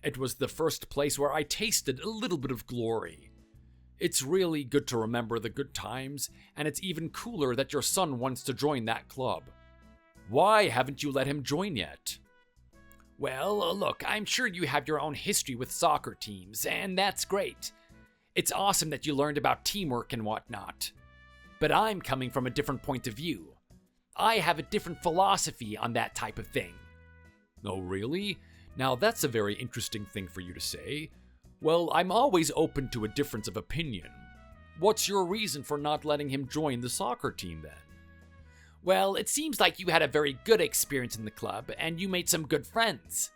It was the first place where I tasted a little bit of glory. It's really good to remember the good times, and it's even cooler that your son wants to join that club. Why haven't you let him join yet? Well, look, I'm sure you have your own history with soccer teams, and that's great. It's awesome that you learned about teamwork and whatnot. But I'm coming from a different point of view. I have a different philosophy on that type of thing. Oh, really? Now that's a very interesting thing for you to say. Well, I'm always open to a difference of opinion. What's your reason for not letting him join the soccer team then? Well, it seems like you had a very good experience in the club and you made some good friends.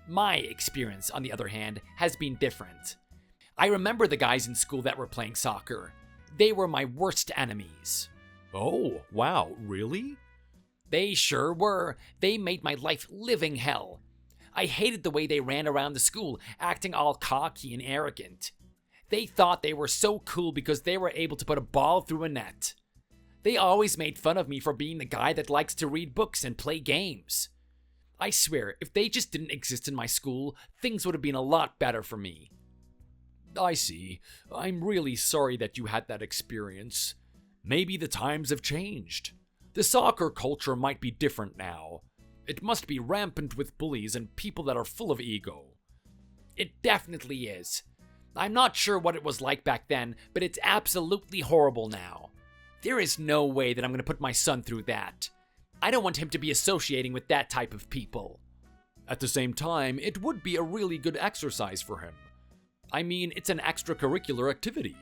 My experience, on the other hand, has been different. I remember the guys in school that were playing soccer. They were my worst enemies. Oh, wow, really? They sure were. They made my life living hell. I hated the way they ran around the school, acting all cocky and arrogant. They thought they were so cool because they were able to put a ball through a net. They always made fun of me for being the guy that likes to read books and play games. I swear, if they just didn't exist in my school, things would have been a lot better for me. I see. I'm really sorry that you had that experience. Maybe the times have changed. The soccer culture might be different now. It must be rampant with bullies and people that are full of ego. It definitely is. I'm not sure what it was like back then, but it's absolutely horrible now. There is no way that I'm going to put my son through that. I don't want him to be associating with that type of people. At the same time, it would be a really good exercise for him. I mean, it's an extracurricular activity.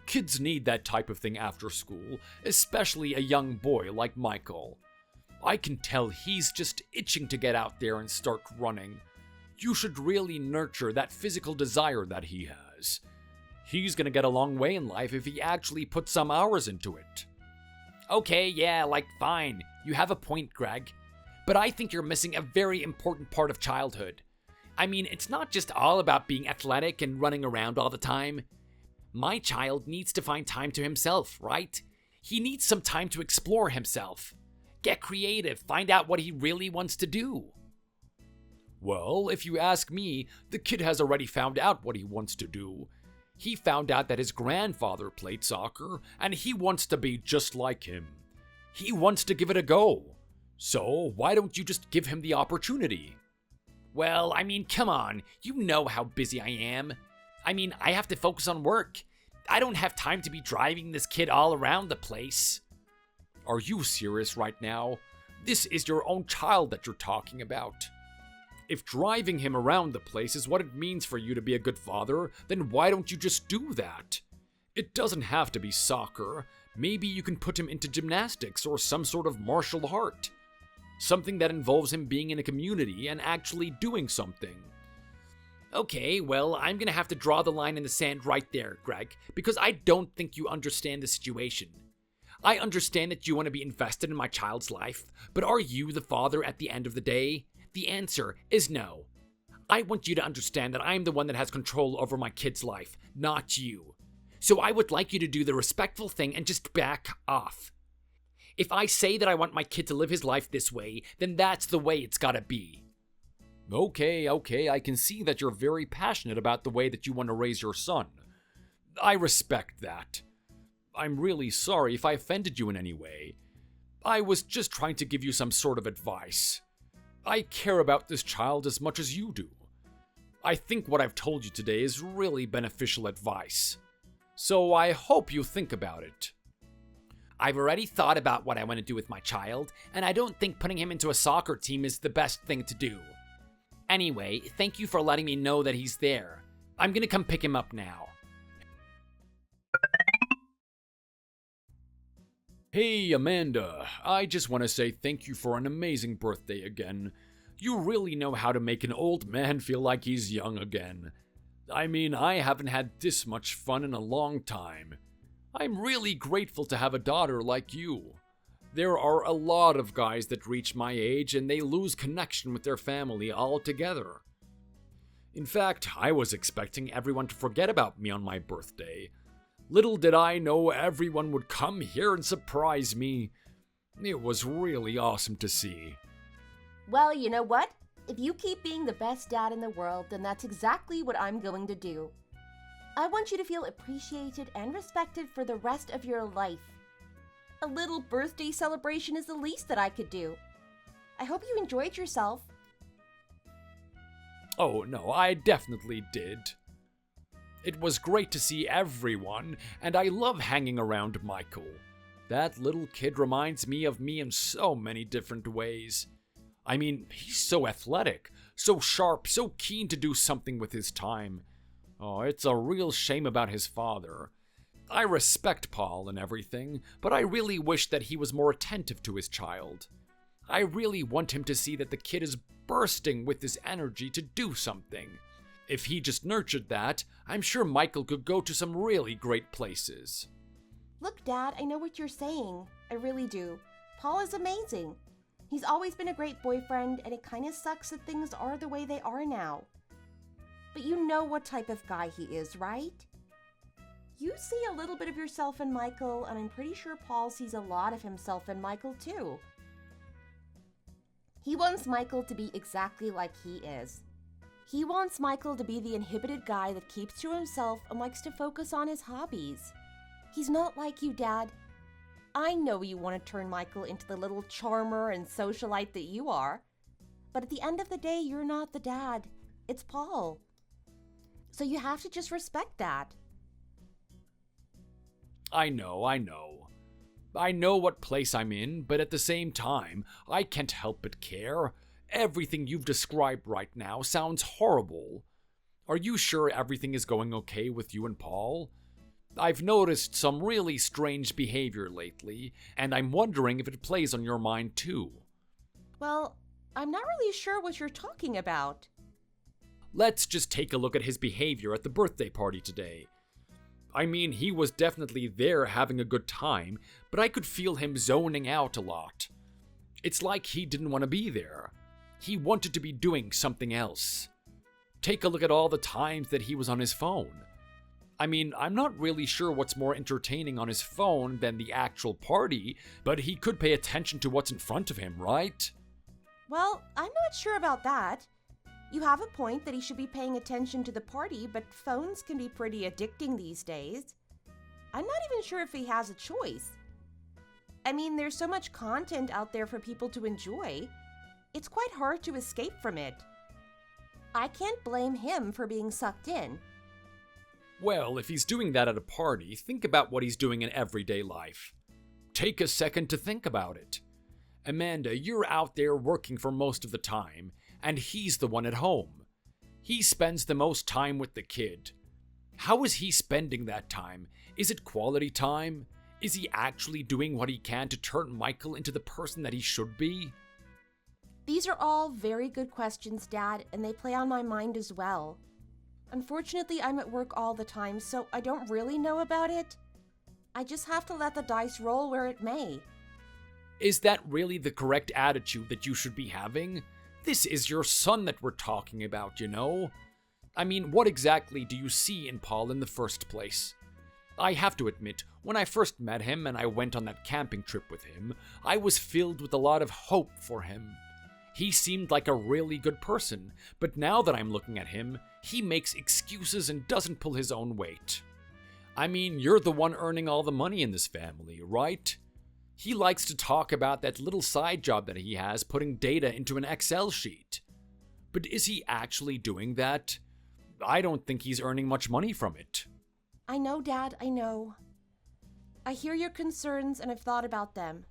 Kids need that type of thing after school, especially a young boy like Michael. I can tell he's just itching to get out there and start running. You should really nurture that physical desire that he has. He's gonna get a long way in life if he actually puts some hours into it. Okay, yeah, fine. You have a point, Greg. But I think you're missing a very important part of childhood. I mean, it's not just all about being athletic and running around all the time. My child needs to find time to himself, right? He needs some time to explore himself. Get creative, find out what he really wants to do. Well, if you ask me, the kid has already found out what he wants to do. He found out that his grandfather played soccer, and he wants to be just like him. He wants to give it a go. So, why don't you just give him the opportunity? Well, I mean, come on. You know how busy I am. I mean, I have to focus on work. I don't have time to be driving this kid all around the place. Are you serious right now? This is your own child that you're talking about. If driving him around the place is what it means for you to be a good father, then why don't you just do that? It doesn't have to be soccer. Maybe you can put him into gymnastics or some sort of martial art. Something that involves him being in a community and actually doing something. Okay, well, I'm gonna have to draw the line in the sand right there, Greg, because I don't think you understand the situation. I understand that you want to be invested in my child's life, but are you the father at the end of the day? The answer is no. I want you to understand that I'm the one that has control over my kid's life, not you. So I would like you to do the respectful thing and just back off. If I say that I want my kid to live his life this way, then that's the way it's gotta be. Okay, I can see that you're very passionate about the way that you want to raise your son. I respect that. I'm really sorry if I offended you in any way. I was just trying to give you some sort of advice. I care about this child as much as you do. I think what I've told you today is really beneficial advice. So I hope you think about it. I've already thought about what I want to do with my child, and I don't think putting him into a soccer team is the best thing to do. Anyway, thank you for letting me know that he's there. I'm gonna come pick him up now. Hey, Amanda, I just want to say thank you for an amazing birthday again. You really know how to make an old man feel like he's young again. I mean, I haven't had this much fun in a long time. I'm really grateful to have a daughter like you. There are a lot of guys that reach my age and they lose connection with their family altogether. In fact, I was expecting everyone to forget about me on my birthday. Little did I know everyone would come here and surprise me. It was really awesome to see. Well, you know what? If you keep being the best dad in the world, then that's exactly what I'm going to do. I want you to feel appreciated and respected for the rest of your life. A little birthday celebration is the least that I could do. I hope you enjoyed yourself. Oh no, I definitely did. It was great to see everyone, and I love hanging around Michael. That little kid reminds me of me in so many different ways. I mean, he's so athletic, so sharp, so keen to do something with his time. Oh, it's a real shame about his father. I respect Paul and everything, but I really wish that he was more attentive to his child. I really want him to see that the kid is bursting with this energy to do something. If he just nurtured that, I'm sure Michael could go to some really great places. Look, Dad, I know what you're saying. I really do. Paul is amazing. He's always been a great boyfriend, and it kind of sucks that things are the way they are now. But you know what type of guy he is, right? You see a little bit of yourself in Michael, and I'm pretty sure Paul sees a lot of himself in Michael, too. He wants Michael to be exactly like he is. He wants Michael to be the inhibited guy that keeps to himself and likes to focus on his hobbies. He's not like you, Dad. I know you want to turn Michael into the little charmer and socialite that you are, but at the end of the day, you're not the dad. It's Paul. So you have to just respect that. I know. I know what place I'm in, but at the same time, I can't help but care. Everything you've described right now sounds horrible. Are you sure everything is going okay with you and Paul? I've noticed some really strange behavior lately, and I'm wondering if it plays on your mind too. Well, I'm not really sure what you're talking about. Let's just take a look at his behavior at the birthday party today. I mean, he was definitely there having a good time, but I could feel him zoning out a lot. It's like he didn't want to be there. He wanted to be doing something else. Take a look at all the times that he was on his phone. I mean, I'm not really sure what's more entertaining on his phone than the actual party, but he could pay attention to what's in front of him, right? Well, I'm not sure about that. You have a point that he should be paying attention to the party, but phones can be pretty addicting these days. I'm not even sure if he has a choice. I mean, there's so much content out there for people to enjoy. It's quite hard to escape from it. I can't blame him for being sucked in. Well, if he's doing that at a party, think about what he's doing in everyday life. Take a second to think about it. Amanda, you're out there working for most of the time, and he's the one at home. He spends the most time with the kid. How is he spending that time? Is it quality time? Is he actually doing what he can to turn Michael into the person that he should be? These are all very good questions, Dad, and they play on my mind as well. Unfortunately, I'm at work all the time, so I don't really know about it. I just have to let the dice roll where it may. Is that really the correct attitude that you should be having? This is your son that we're talking about, you know? I mean, what exactly do you see in Paul in the first place? I have to admit, when I first met him and I went on that camping trip with him, I was filled with a lot of hope for him. He seemed like a really good person, but now that I'm looking at him, he makes excuses and doesn't pull his own weight. I mean, you're the one earning all the money in this family, right? He likes to talk about that little side job that he has putting data into an Excel sheet. But is he actually doing that? I don't think he's earning much money from it. I know, Dad, I know. I hear your concerns and I've thought about them.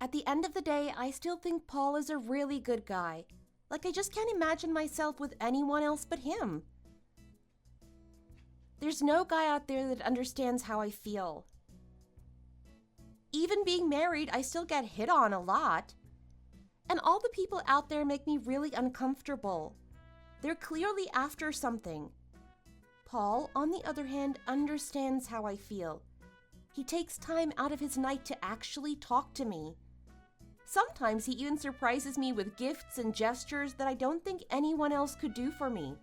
At the end of the day, I still think Paul is a really good guy. Like, I just can't imagine myself with anyone else but him. There's no guy out there that understands how I feel. Even being married, I still get hit on a lot. And all the people out there make me really uncomfortable. They're clearly after something. Paul, on the other hand, understands how I feel. He takes time out of his night to actually talk to me. Sometimes he even surprises me with gifts and gestures that I don't think anyone else could do for me.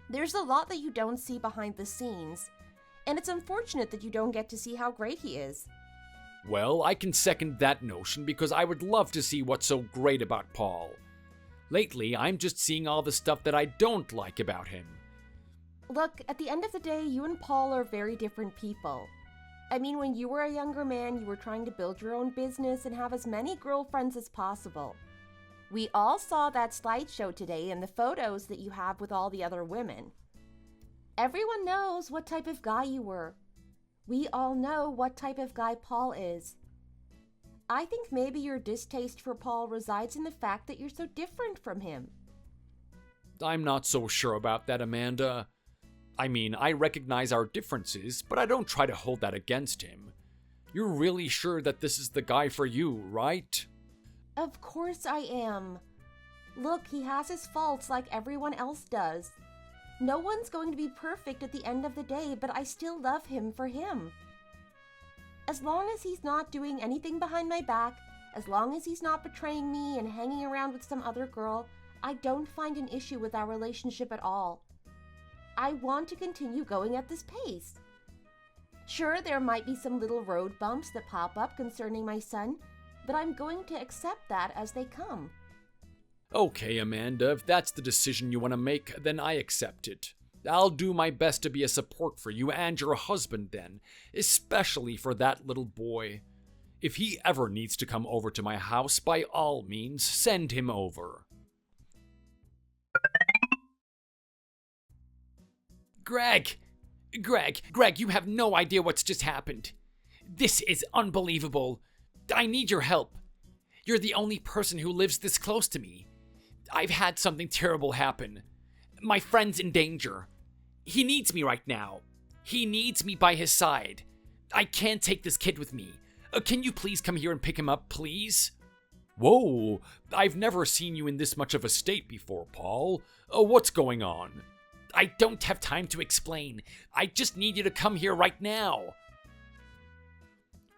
There's a lot that you don't see behind the scenes, and it's unfortunate that you don't get to see how great he is. Well, I can second that notion because I would love to see what's so great about Paul. Lately, I'm just seeing all the stuff that I don't like about him. Look, at the end of the day, you and Paul are very different people. I mean, when you were a younger man, you were trying to build your own business and have as many girlfriends as possible. We all saw that slideshow today and the photos that you have with all the other women. Everyone knows what type of guy you were. We all know what type of guy Paul is. I think maybe your distaste for Paul resides in the fact that you're so different from him. I'm not so sure about that, Amanda. I mean, I recognize our differences, but I don't try to hold that against him. You're really sure that this is the guy for you, right? Of course I am. Look, he has his faults like everyone else does. No one's going to be perfect at the end of the day, but I still love him for him. As long as he's not doing anything behind my back, as long as he's not betraying me and hanging around with some other girl, I don't find an issue with our relationship at all. I want to continue going at this pace. Sure, there might be some little road bumps that pop up concerning my son, but I'm going to accept that as they come. Okay, Amanda, if that's the decision you want to make, then I accept it. I'll do my best to be a support for you and your husband then, especially for that little boy. If he ever needs to come over to my house, by all means, send him over. Greg, you have no idea what's just happened. This is unbelievable. I need your help. You're the only person who lives this close to me. I've had something terrible happen. My friend's in danger. He needs me right now. He needs me by his side. I can't take this kid with me. Can you please come here and pick him up, please? Whoa, I've never seen you in this much of a state before, Paul. What's going on? I don't have time to explain. I just need you to come here right now.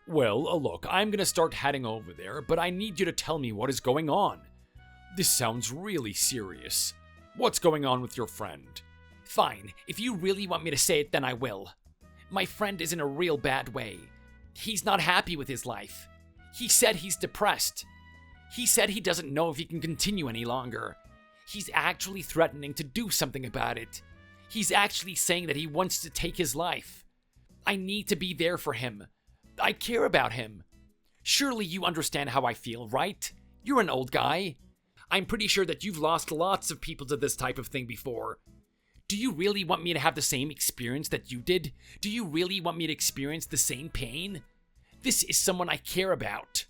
Well, look, I'm gonna start heading over there, but I need you to tell me what is going on. This sounds really serious. What's going on with your friend? Fine, if you really want me to say it, then I will. My friend is in a real bad way. He's not happy with his life. He said he's depressed. He said he doesn't know if he can continue any longer. He's actually threatening to do something about it. He's actually saying that he wants to take his life. I need to be there for him. I care about him. Surely you understand how I feel, right? You're an old guy. I'm pretty sure that you've lost lots of people to this type of thing before. Do you really want me to have the same experience that you did? Do you really want me to experience the same pain? This is someone I care about.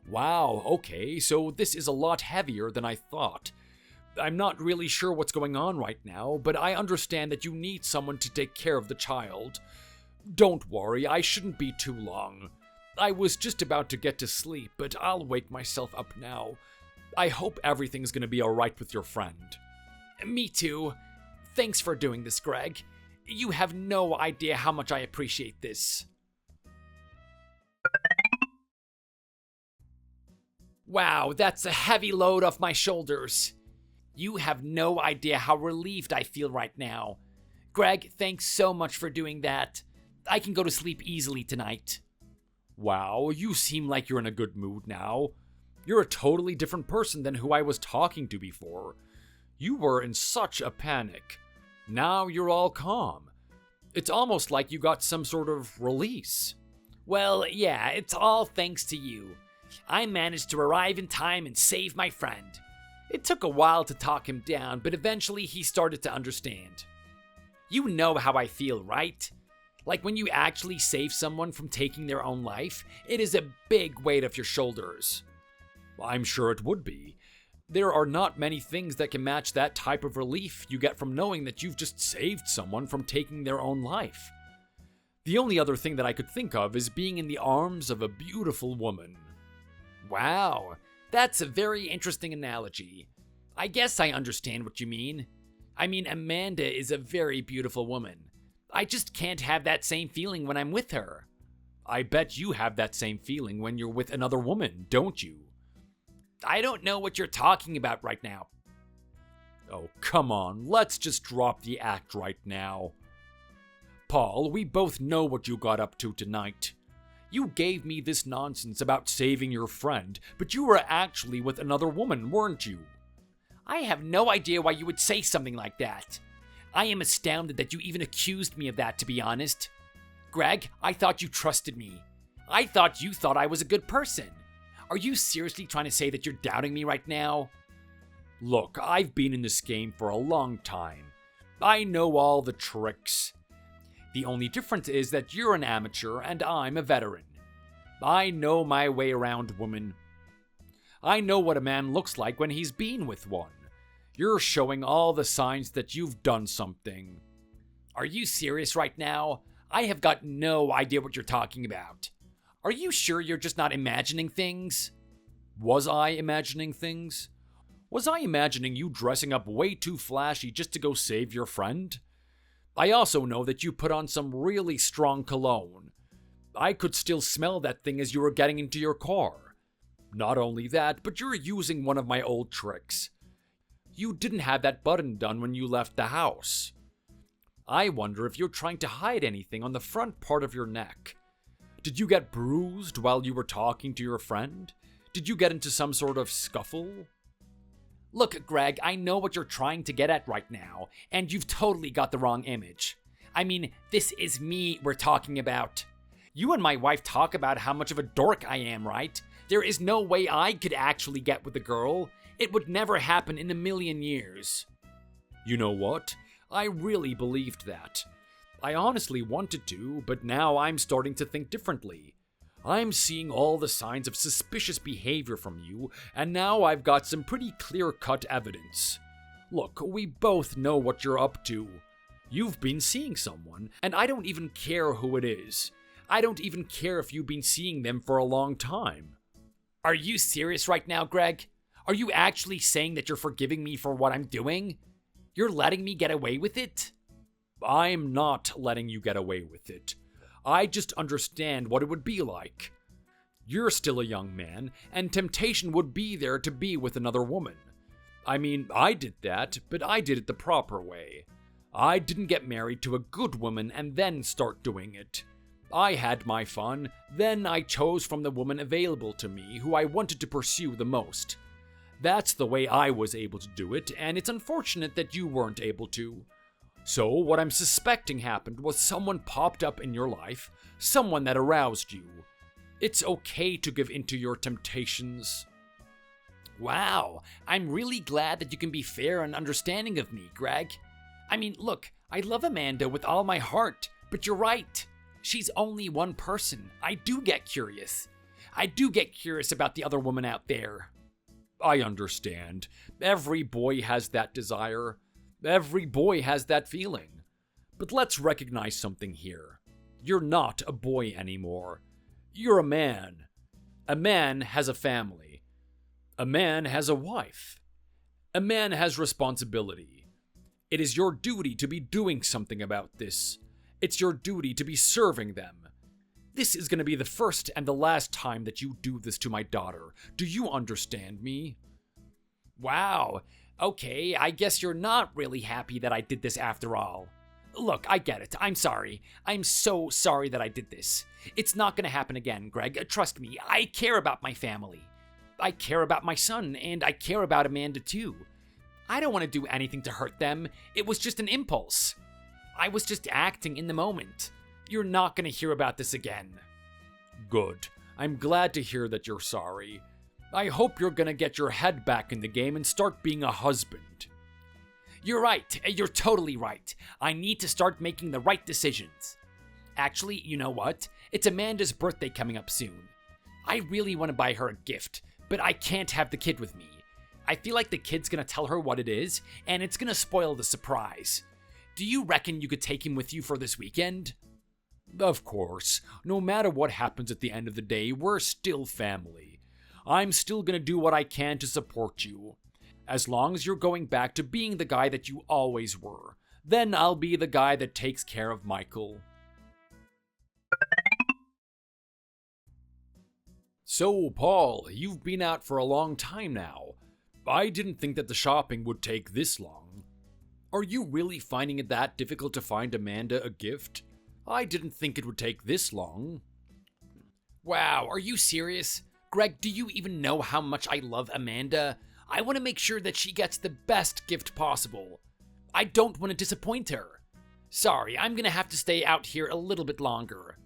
Wow, okay, so this is a lot heavier than I thought. I'm not really sure what's going on right now, but I understand that you need someone to take care of the child. Don't worry, I shouldn't be too long. I was just about to get to sleep, but I'll wake myself up now. I hope everything's gonna be alright with your friend. Me too. Thanks for doing this, Greg. You have no idea how much I appreciate this. Wow, that's a heavy load off my shoulders. You have no idea how relieved I feel right now. Greg, thanks so much for doing that. I can go to sleep easily tonight. Wow, you seem like you're in a good mood now. You're a totally different person than who I was talking to before. You were in such a panic. Now you're all calm. It's almost like you got some sort of release. Well, yeah, it's all thanks to you. I managed to arrive in time and save my friend. It took a while to talk him down, but eventually he started to understand. You know how I feel, right? Like when you actually save someone from taking their own life, it is a big weight off your shoulders. I'm sure it would be. There are not many things that can match that type of relief you get from knowing that you've just saved someone from taking their own life. The only other thing that I could think of is being in the arms of a beautiful woman. Wow, that's a very interesting analogy. I guess I understand what you mean. I mean, Amanda is a very beautiful woman. I just can't have that same feeling when I'm with her. I bet you have that same feeling when you're with another woman, don't you? I don't know what you're talking about right now. Oh, come on, let's just drop the act right now. Paul, we both know what you got up to tonight. You gave me this nonsense about saving your friend, but you were actually with another woman, weren't you? I have no idea why you would say something like that. I am astounded that you even accused me of that, to be honest. Greg, I thought you trusted me. I thought you thought I was a good person. Are you seriously trying to say that you're doubting me right now? Look, I've been in this game for a long time. I know all the tricks. The only difference is that you're an amateur and I'm a veteran. I know my way around women. I know what a man looks like when he's been with one. You're showing all the signs that you've done something. Are you serious right now? I have got no idea what you're talking about. Are you sure you're just not imagining things? Was I imagining things? Was I imagining you dressing up way too flashy just to go save your friend? I also know that you put on some really strong cologne. I could still smell that thing as you were getting into your car. Not only that, but you're using one of my old tricks. You didn't have that button done when you left the house. I wonder if you're trying to hide anything on the front part of your neck. Did you get bruised while you were talking to your friend? Did you get into some sort of scuffle? Look, Greg, I know what you're trying to get at right now, and you've totally got the wrong image. I mean, this is me we're talking about. You and my wife talk about how much of a dork I am, right? There is no way I could actually get with a girl. It would never happen in a million years. You know what? I really believed that. I honestly wanted to, but now I'm starting to think differently. I'm seeing all the signs of suspicious behavior from you, and now I've got some pretty clear-cut evidence. Look, we both know what you're up to. You've been seeing someone, and I don't even care who it is. I don't even care if you've been seeing them for a long time. Are you serious right now, Greg? Are you actually saying that you're forgiving me for what I'm doing? You're letting me get away with it? I'm not letting you get away with it. I just understand what it would be like. You're still a young man, and temptation would be there to be with another woman. I mean, I did that, but I did it the proper way. I didn't get married to a good woman and then start doing it. I had my fun, then I chose from the woman available to me who I wanted to pursue the most. That's the way I was able to do it, and it's unfortunate that you weren't able to. So, what I'm suspecting happened was someone popped up in your life, someone that aroused you. It's okay to give in to your temptations. Wow, I'm really glad that you can be fair and understanding of me, Greg. I mean, look, I love Amanda with all my heart, but you're right. She's only one person. I do get curious. I do get curious about the other woman out there. I understand. Every boy has that desire. Every boy has that feeling. But let's recognize something here. You're not a boy anymore. You're a man. A man has a family. A man has a wife. A man has responsibility. It is your duty to be doing something about this. It's your duty to be serving them. This is going to be the first and the last time that you do this to my daughter. Do you understand me? Wow. Okay, I guess you're not really happy that I did this after all. Look, I get it. I'm sorry. I'm so sorry that I did this. It's not going to happen again, Greg. Trust me, I care about my family. I care about my son, and I care about Amanda too. I don't want to do anything to hurt them. It was just an impulse. I was just acting in the moment. You're not going to hear about this again. Good. I'm glad to hear that you're sorry. I hope you're going to get your head back in the game and start being a husband. You're right. You're totally right. I need to start making the right decisions. Actually, you know what? It's Amanda's birthday coming up soon. I really want to buy her a gift, but I can't have the kid with me. I feel like the kid's going to tell her what it is, and it's going to spoil the surprise. Do you reckon you could take him with you for this weekend? Of course. No matter what happens at the end of the day, we're still family. I'm still going to do what I can to support you. As long as you're going back to being the guy that you always were, then I'll be the guy that takes care of Michael. So, Paul, you've been out for a long time now. I didn't think that the shopping would take this long. Are you really finding it that difficult to find Amanda a gift? I didn't think it would take this long. Wow, are you serious? Greg, do you even know how much I love Amanda? I want to make sure that she gets the best gift possible. I don't want to disappoint her. Sorry, I'm gonna have to stay out here a little bit longer.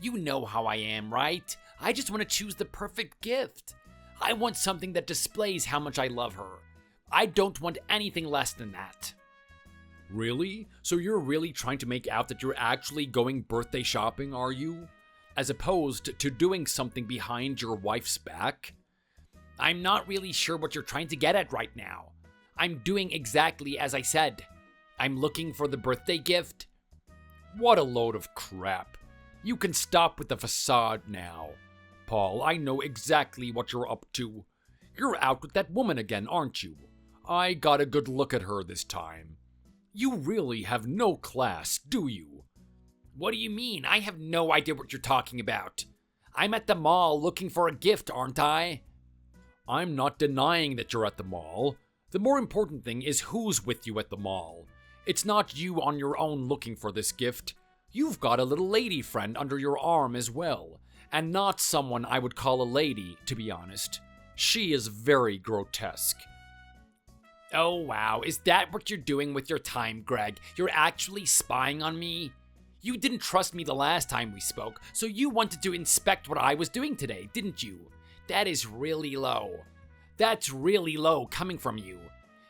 You know how I am, right? I just want to choose the perfect gift. I want something that displays how much I love her. I don't want anything less than that. Really? So you're really trying to make out that you're actually going birthday shopping, are you? As opposed to doing something behind your wife's back? I'm not really sure what you're trying to get at right now. I'm doing exactly as I said. I'm looking for the birthday gift. What a load of crap. You can stop with the facade now. Paul, I know exactly what you're up to. You're out with that woman again, aren't you? I got a good look at her this time. You really have no class, do you? What do you mean? I have no idea what you're talking about. I'm at the mall looking for a gift, aren't I? I'm not denying that you're at the mall. The more important thing is who's with you at the mall. It's not you on your own looking for this gift. You've got a little lady friend under your arm as well. and not someone I would call a lady, to be honest. She is very grotesque. Oh wow, is that what you're doing with your time, Greg? You're actually spying on me? You didn't trust me the last time we spoke, so you wanted to inspect what I was doing today, didn't you? That is really low. That's really low coming from you.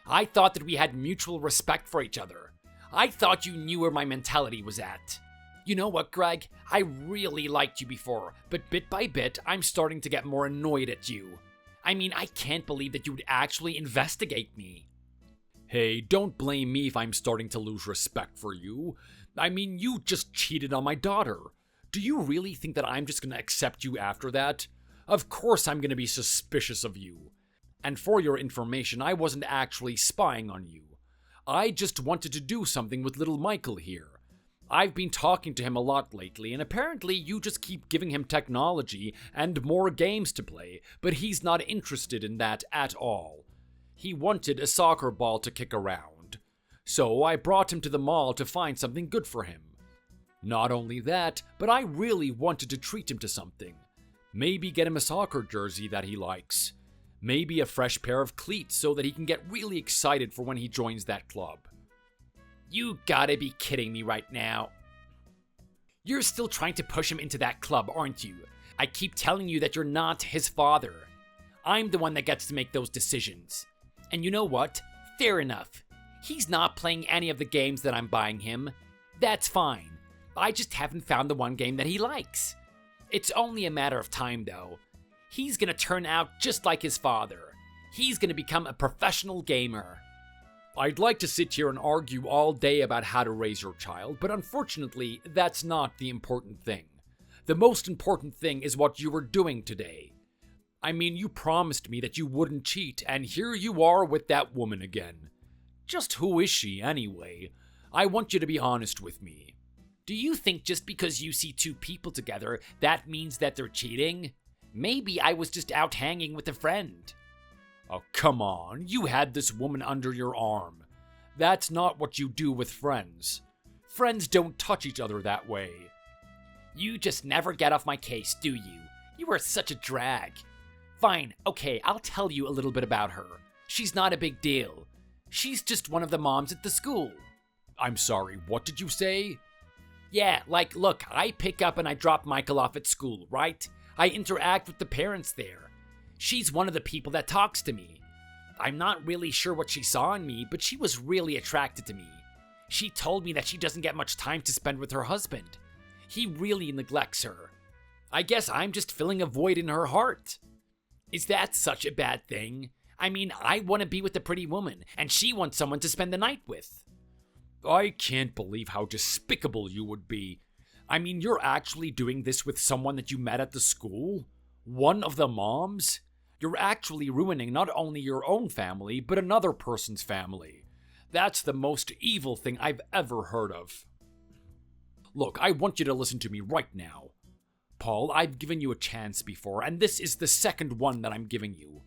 I thought that we had mutual respect for each other. I thought you knew where my mentality was at. You know what, Greg? I really liked you before, but bit by bit, I'm starting to get more annoyed at you. I mean, I can't believe that you would actually investigate me. Hey, don't blame me if I'm starting to lose respect for you. I mean, you just cheated on my daughter. Do you really think that I'm just gonna accept you after that? Of course I'm gonna be suspicious of you. And for your information, I wasn't actually spying on you. I just wanted to do something with little Michael here. I've been talking to him a lot lately, and apparently you just keep giving him technology and more games to play, but he's not interested in that at all. He wanted a soccer ball to kick around. So I brought him to the mall to find something good for him. Not only that, but I really wanted to treat him to something. Maybe get him a soccer jersey that he likes. Maybe a fresh pair of cleats so that he can get really excited for when he joins that club. You gotta be kidding me right now. You're still trying to push him into that club, aren't you? I keep telling you that you're not his father. I'm the one that gets to make those decisions. And you know what? Fair enough. He's not playing any of the games that I'm buying him. That's fine. I just haven't found the one game that he likes. It's only a matter of time, though. He's gonna turn out just like his father. He's gonna become a professional gamer. I'd like to sit here and argue all day about how to raise your child, but unfortunately, that's not the important thing. The most important thing is what you were doing today. I mean, you promised me that you wouldn't cheat, and here you are with that woman again. Just who is she, anyway? I want you to be honest with me. Do you think just because you see two people together, that means that they're cheating? Maybe I was just out hanging with a friend. Oh, come on. You had this woman under your arm. That's not what you do with friends. Friends don't touch each other that way. You just never get off my case, do you? You are such a drag. Fine, okay, I'll tell you a little bit about her. She's not a big deal. She's just one of the moms at the school. I'm sorry, what did you say? Yeah, look, I pick up and I drop Michael off at school, right? I interact with the parents there. She's one of the people that talks to me. I'm not really sure what she saw in me, but she was really attracted to me. She told me that she doesn't get much time to spend with her husband. He really neglects her. I guess I'm just filling a void in her heart. Is that such a bad thing? I mean, I want to be with a pretty woman, and she wants someone to spend the night with. I can't believe how despicable you would be. I mean, you're actually doing this with someone that you met at the school? One of the moms? You're actually ruining not only your own family, but another person's family. That's the most evil thing I've ever heard of. Look, I want you to listen to me right now. Paul, I've given you a chance before, and this is the second one that I'm giving you.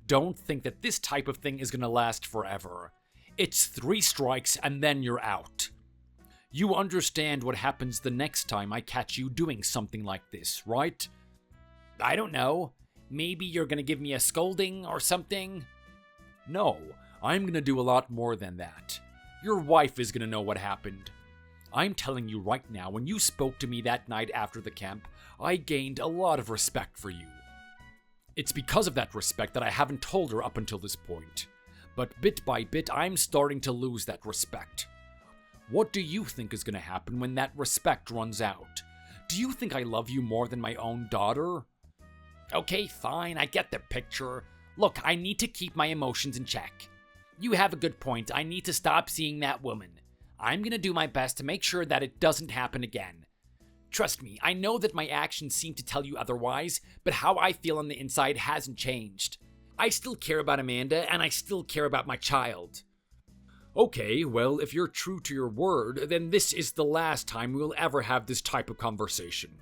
Don't think that this type of thing is going to last forever. It's 3 strikes and then you're out. You understand what happens the next time I catch you doing something like this, right? I don't know. Maybe you're going to give me a scolding or something? No, I'm going to do a lot more than that. Your wife is going to know what happened. I'm telling you right now, when you spoke to me that night after the camp, I gained a lot of respect for you. It's because of that respect that I haven't told her up until this point. But bit by bit, I'm starting to lose that respect. What do you think is going to happen when that respect runs out? Do you think I love you more than my own daughter? Okay, fine, I get the picture. Look, I need to keep my emotions in check. You have a good point. I need to stop seeing that woman. I'm gonna do my best to make sure that it doesn't happen again. Trust me, I know that my actions seem to tell you otherwise, but how I feel on the inside hasn't changed. I still care about Amanda, and I still care about my child. Okay, well, if you're true to your word, then this is the last time we'll ever have this type of conversation.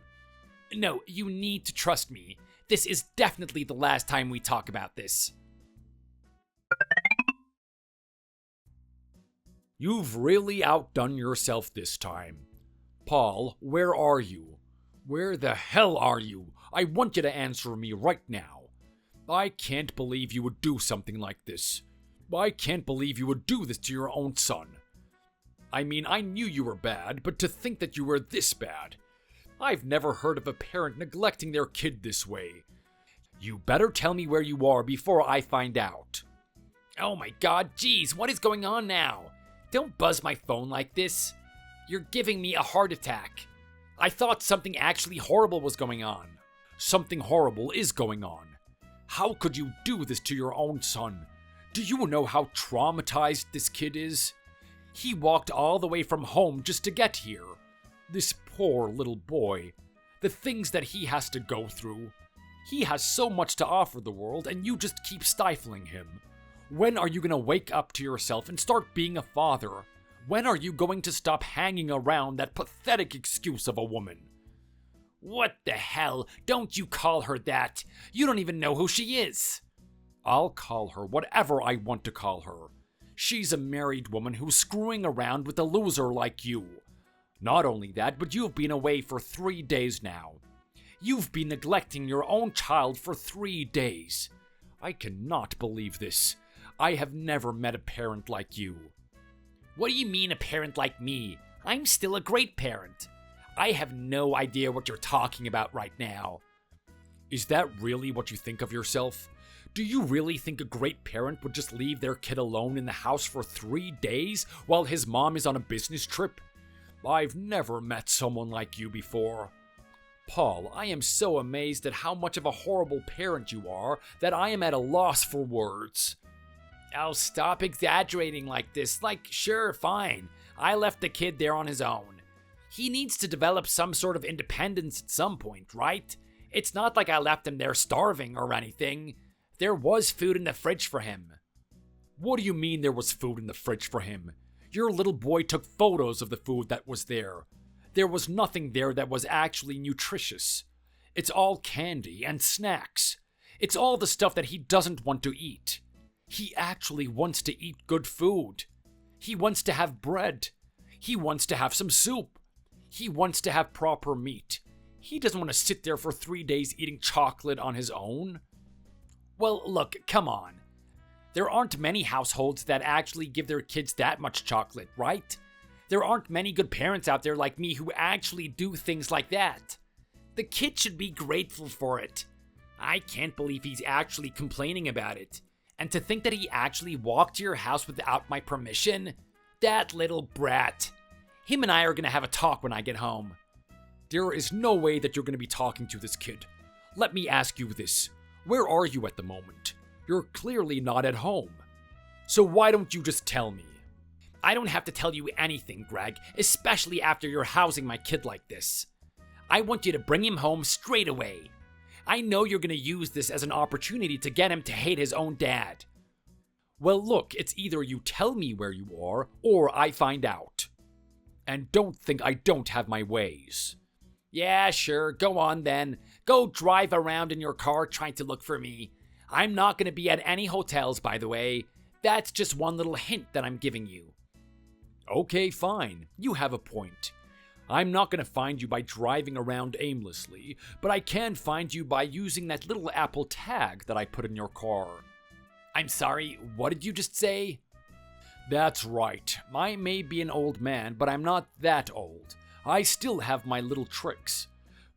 No, you need to trust me. This is definitely the last time we talk about this. You've really outdone yourself this time. Paul, where are you? Where the hell are you? I want you to answer me right now. I can't believe you would do something like this. I can't believe you would do this to your own son. I mean, I knew you were bad, but to think that you were this bad. I've never heard of a parent neglecting their kid this way. You better tell me where you are before I find out. Oh my god, geez, what is going on now? Don't buzz my phone like this. You're giving me a heart attack. I thought something actually horrible was going on. Something horrible is going on. How could you do this to your own son? Do you know how traumatized this kid is? He walked all the way from home just to get here. This poor little boy. The things that he has to go through. He has so much to offer the world, and you just keep stifling him. When are you going to wake up to yourself and start being a father? When are you going to stop hanging around that pathetic excuse of a woman? What the hell? Don't you call her that. You don't even know who she is. I'll call her whatever I want to call her. She's a married woman who's screwing around with a loser like you. Not only that, but you've been away for 3 days now. You've been neglecting your own child for 3 days. I cannot believe this. I have never met a parent like you. What do you mean a parent like me? I'm still a great parent. I have no idea what you're talking about right now. Is that really what you think of yourself? Do you really think a great parent would just leave their kid alone in the house for 3 days while his mom is on a business trip? I've never met someone like you before. Paul, I am so amazed at how much of a horrible parent you are that I am at a loss for words. Oh, stop exaggerating like this. Like, sure, fine. I left the kid there on his own. He needs to develop some sort of independence at some point, right? It's not like I left him there starving or anything. There was food in the fridge for him. What do you mean there was food in the fridge for him? Your little boy took photos of the food that was there. There was nothing there that was actually nutritious. It's all candy and snacks. It's all the stuff that he doesn't want to eat. He actually wants to eat good food. He wants to have bread. He wants to have some soup. He wants to have proper meat. He doesn't want to sit there for 3 days eating chocolate on his own. Well, look, come on. There aren't many households that actually give their kids that much chocolate, right? There aren't many good parents out there like me who actually do things like that. The kid should be grateful for it. I can't believe he's actually complaining about it. And to think that he actually walked to your house without my permission? That little brat. Him and I are gonna have a talk when I get home. There is no way that you're gonna be talking to this kid. Let me ask you this. Where are you at the moment? You're clearly not at home. So why don't you just tell me? I don't have to tell you anything, Greg, especially after you're housing my kid like this. I want you to bring him home straight away. I know you're going to use this as an opportunity to get him to hate his own dad. Well, look, it's either you tell me where you are, or I find out. And don't think I don't have my ways. Yeah, sure, go on then. Go drive around in your car trying to look for me. I'm not going to be at any hotels, by the way. That's just one little hint that I'm giving you. Okay, fine. You have a point. I'm not going to find you by driving around aimlessly, but I can find you by using that little Apple tag that I put in your car. I'm sorry, what did you just say? That's right. I may be an old man, but I'm not that old. I still have my little tricks.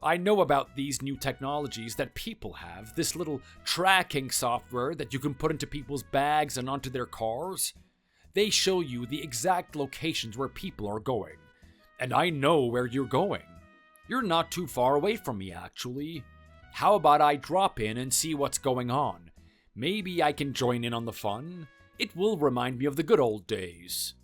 I know about these new technologies that people have, this little tracking software that you can put into people's bags and onto their cars. They show you the exact locations where people are going. And I know where you're going. You're not too far away from me, actually. How about I drop in and see what's going on? Maybe I can join in on the fun. It will remind me of the good old days.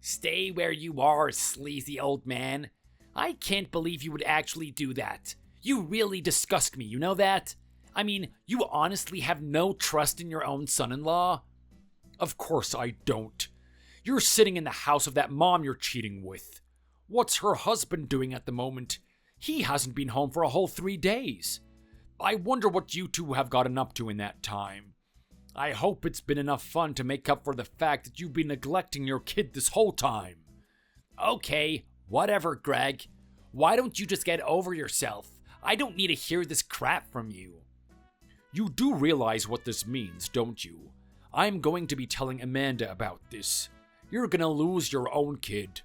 Stay where you are, sleazy old man. I can't believe you would actually do that. You really disgust me, you know that? I mean, you honestly have no trust in your own son-in-law? Of course I don't. You're sitting in the house of that mom you're cheating with. What's her husband doing at the moment? He hasn't been home for a whole 3 days. I wonder what you two have gotten up to in that time. I hope it's been enough fun to make up for the fact that you've been neglecting your kid this whole time. Okay, whatever, Greg. Why don't you just get over yourself? I don't need to hear this crap from you. You do realize what this means, don't you? I'm going to be telling Amanda about this. You're gonna lose your own kid.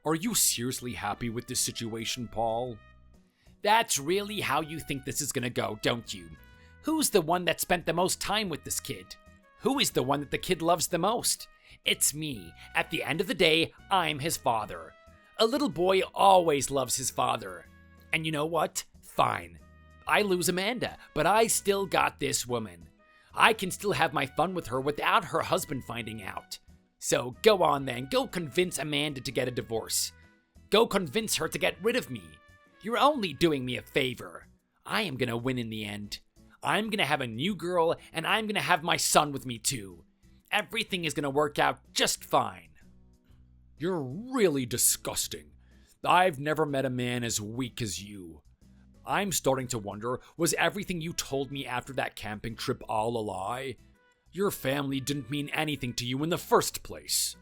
Are you seriously happy with this situation, Paul? That's really how you think this is gonna go, don't you? Who's the one that spent the most time with this kid? Who is the one that the kid loves the most? It's me. At the end of the day, I'm his father. A little boy always loves his father. And you know what? Fine. I lose Amanda, but I still got this woman. I can still have my fun with her without her husband finding out. So go on then, go convince Amanda to get a divorce. Go convince her to get rid of me. You're only doing me a favor. I am gonna win in the end. I'm gonna have a new girl, and I'm gonna have my son with me too. Everything is gonna work out just fine. You're really disgusting. I've never met a man as weak as you. I'm starting to wonder, was everything you told me after that camping trip all a lie? Your family didn't mean anything to you in the first place.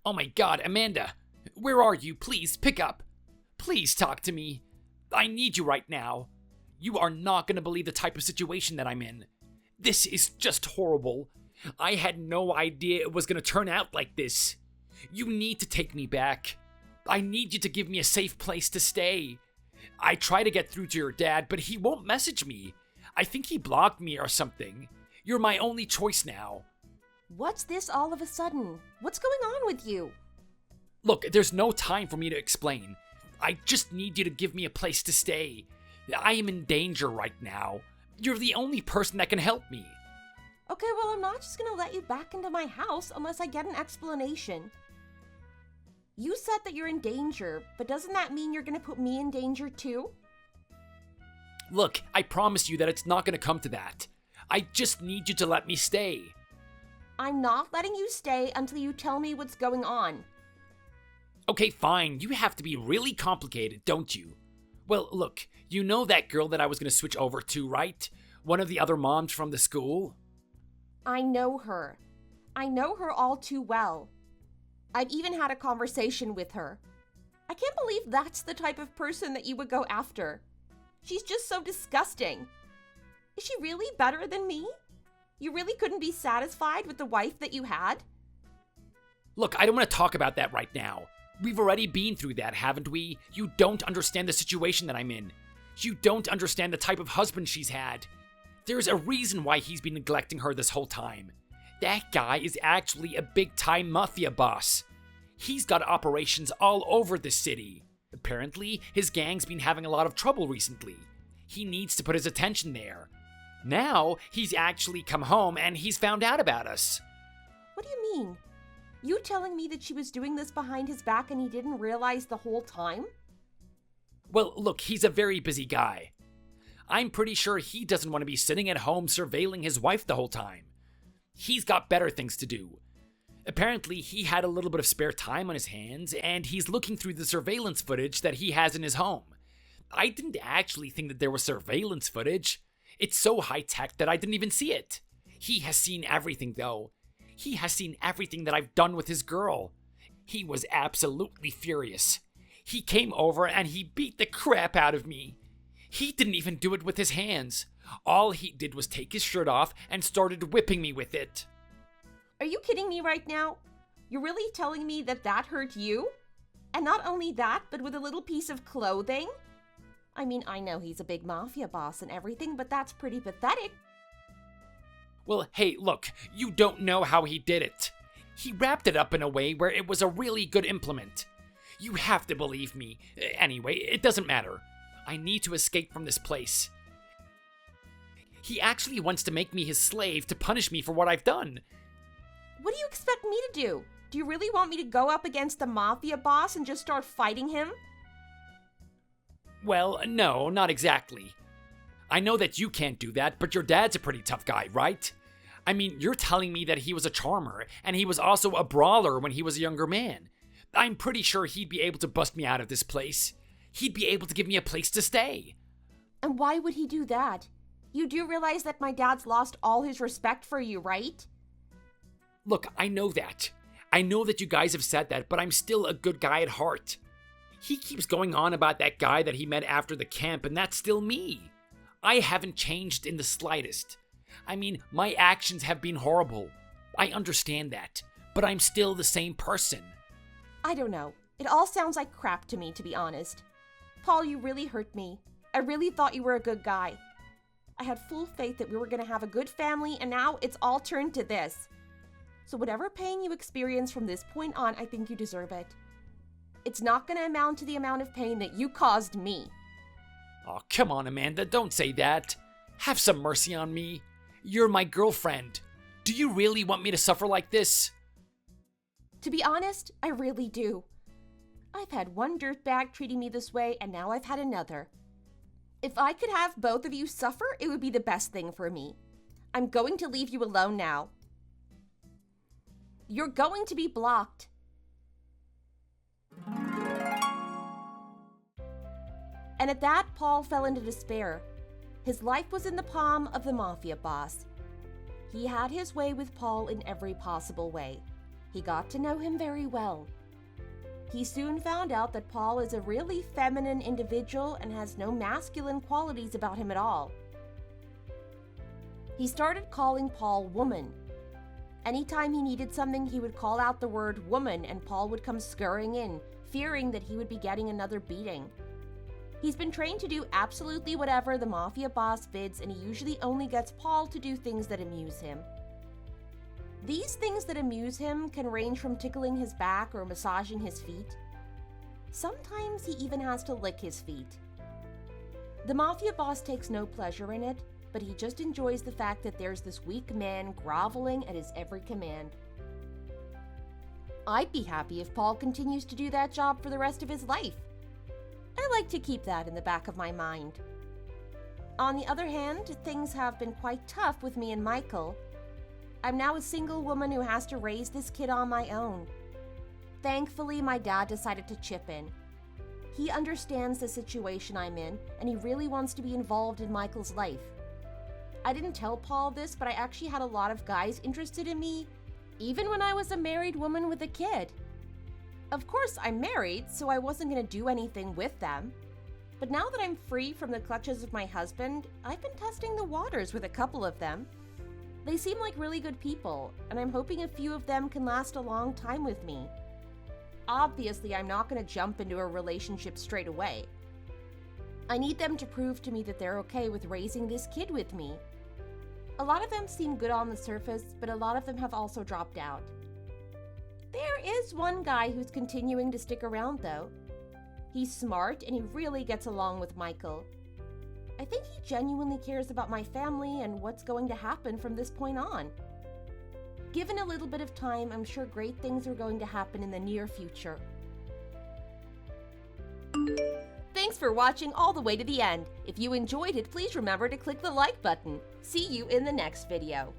Oh my god, Amanda! Where are you? Please, pick up. Please talk to me. I need you right now. You are not gonna believe the type of situation that I'm in. This is just horrible. I had no idea it was gonna turn out like this. You need to take me back. I need you to give me a safe place to stay. I try to get through to your dad, but he won't message me. I think he blocked me or something. You're my only choice now. What's this all of a sudden? What's going on with you? Look, there's no time for me to explain. I just need you to give me a place to stay. I am in danger right now. You're the only person that can help me. Okay, well, I'm not just gonna let you back into my house unless I get an explanation. You said that you're in danger, but doesn't that mean you're gonna put me in danger too? Look, I promise you that it's not gonna come to that. I just need you to let me stay. I'm not letting you stay until you tell me what's going on. Okay, fine. You have to be really complicated, don't you? Well, look, you know that girl that I was gonna switch over to, right? One of the other moms from the school? I know her. I know her all too well. I've even had a conversation with her. I can't believe that's the type of person that you would go after. She's just so disgusting. Is she really better than me? You really couldn't be satisfied with the wife that you had? Look, I don't want to talk about that right now. We've already been through that, haven't we? You don't understand the situation that I'm in. You don't understand the type of husband she's had. There's a reason why he's been neglecting her this whole time. That guy is actually a big-time mafia boss. He's got operations all over the city. Apparently, his gang's been having a lot of trouble recently. He needs to put his attention there. Now, he's actually come home and he's found out about us. What do you mean? You telling me that she was doing this behind his back and he didn't realize the whole time? Well, look, he's a very busy guy. I'm pretty sure he doesn't want to be sitting at home surveilling his wife the whole time. He's got better things to do. Apparently, he had a little bit of spare time on his hands, and he's looking through the surveillance footage that he has in his home. I didn't actually think that there was surveillance footage. It's so high-tech that I didn't even see it. He has seen everything, though. He has seen everything that I've done with his girl. He was absolutely furious. He came over and he beat the crap out of me. He didn't even do it with his hands. All he did was take his shirt off and started whipping me with it. Are you kidding me right now? You're really telling me that that hurt you? And not only that, but with a little piece of clothing? I mean, I know he's a big mafia boss and everything, but that's pretty pathetic. Well, hey, look, you don't know how he did it. He wrapped it up in a way where it was a really good implement. You have to believe me. Anyway, it doesn't matter. I need to escape from this place. He actually wants to make me his slave to punish me for what I've done. What do you expect me to do? Do you really want me to go up against the mafia boss and just start fighting him? Well, no, not exactly. I know that you can't do that, but your dad's a pretty tough guy, right? I mean, you're telling me that he was a charmer, and he was also a brawler when he was a younger man. I'm pretty sure he'd be able to bust me out of this place. He'd be able to give me a place to stay. And why would he do that? You do realize that my dad's lost all his respect for you, right? Look, I know that. I know that you guys have said that, but I'm still a good guy at heart. He keeps going on about that guy that he met after the camp, and that's still me. I haven't changed in the slightest. I mean, my actions have been horrible. I understand that, but I'm still the same person. I don't know. It all sounds like crap to me, to be honest. Paul, you really hurt me. I really thought you were a good guy. I had full faith that we were going to have a good family, and now it's all turned to this. So whatever pain you experience from this point on, I think you deserve it. It's not going to amount to the amount of pain that you caused me. Oh, come on, Amanda, don't say that. Have some mercy on me. You're my girlfriend. Do you really want me to suffer like this? To be honest, I really do. I've had one dirtbag treating me this way, and now I've had another. If I could have both of you suffer, it would be the best thing for me. I'm going to leave you alone now. You're going to be blocked. And at that, Paul fell into despair. His life was in the palm of the mafia boss. He had his way with Paul in every possible way. He got to know him very well. He soon found out that Paul is a really feminine individual and has no masculine qualities about him at all. He started calling Paul woman. Anytime he needed something, he would call out the word woman, and Paul would come scurrying in, fearing that he would be getting another beating. He's been trained to do absolutely whatever the mafia boss bids, and he usually only gets Paul to do things that amuse him. These things that amuse him can range from tickling his back or massaging his feet. Sometimes he even has to lick his feet. The mafia boss takes no pleasure in it, but he just enjoys the fact that there's this weak man groveling at his every command. I'd be happy if Paul continues to do that job for the rest of his life. I like to keep that in the back of my mind. On the other hand, things have been quite tough with me and Michael. I'm now a single woman who has to raise this kid on my own. Thankfully, my dad decided to chip in. He understands the situation I'm in, and he really wants to be involved in Michael's life. I didn't tell Paul this, but I actually had a lot of guys interested in me, even when I was a married woman with a kid. Of course, I'm married, so I wasn't going to do anything with them. But now that I'm free from the clutches of my husband, I've been testing the waters with a couple of them. They seem like really good people, and I'm hoping a few of them can last a long time with me. Obviously, I'm not going to jump into a relationship straight away. I need them to prove to me that they're okay with raising this kid with me. A lot of them seem good on the surface, but a lot of them have also dropped out. There is one guy who's continuing to stick around, though. He's smart, and he really gets along with Michael. I think he genuinely cares about my family and what's going to happen from this point on. Given a little bit of time, I'm sure great things are going to happen in the near future. Thanks for watching all the way to the end. If you enjoyed it, please remember to click the like button. See you in the next video.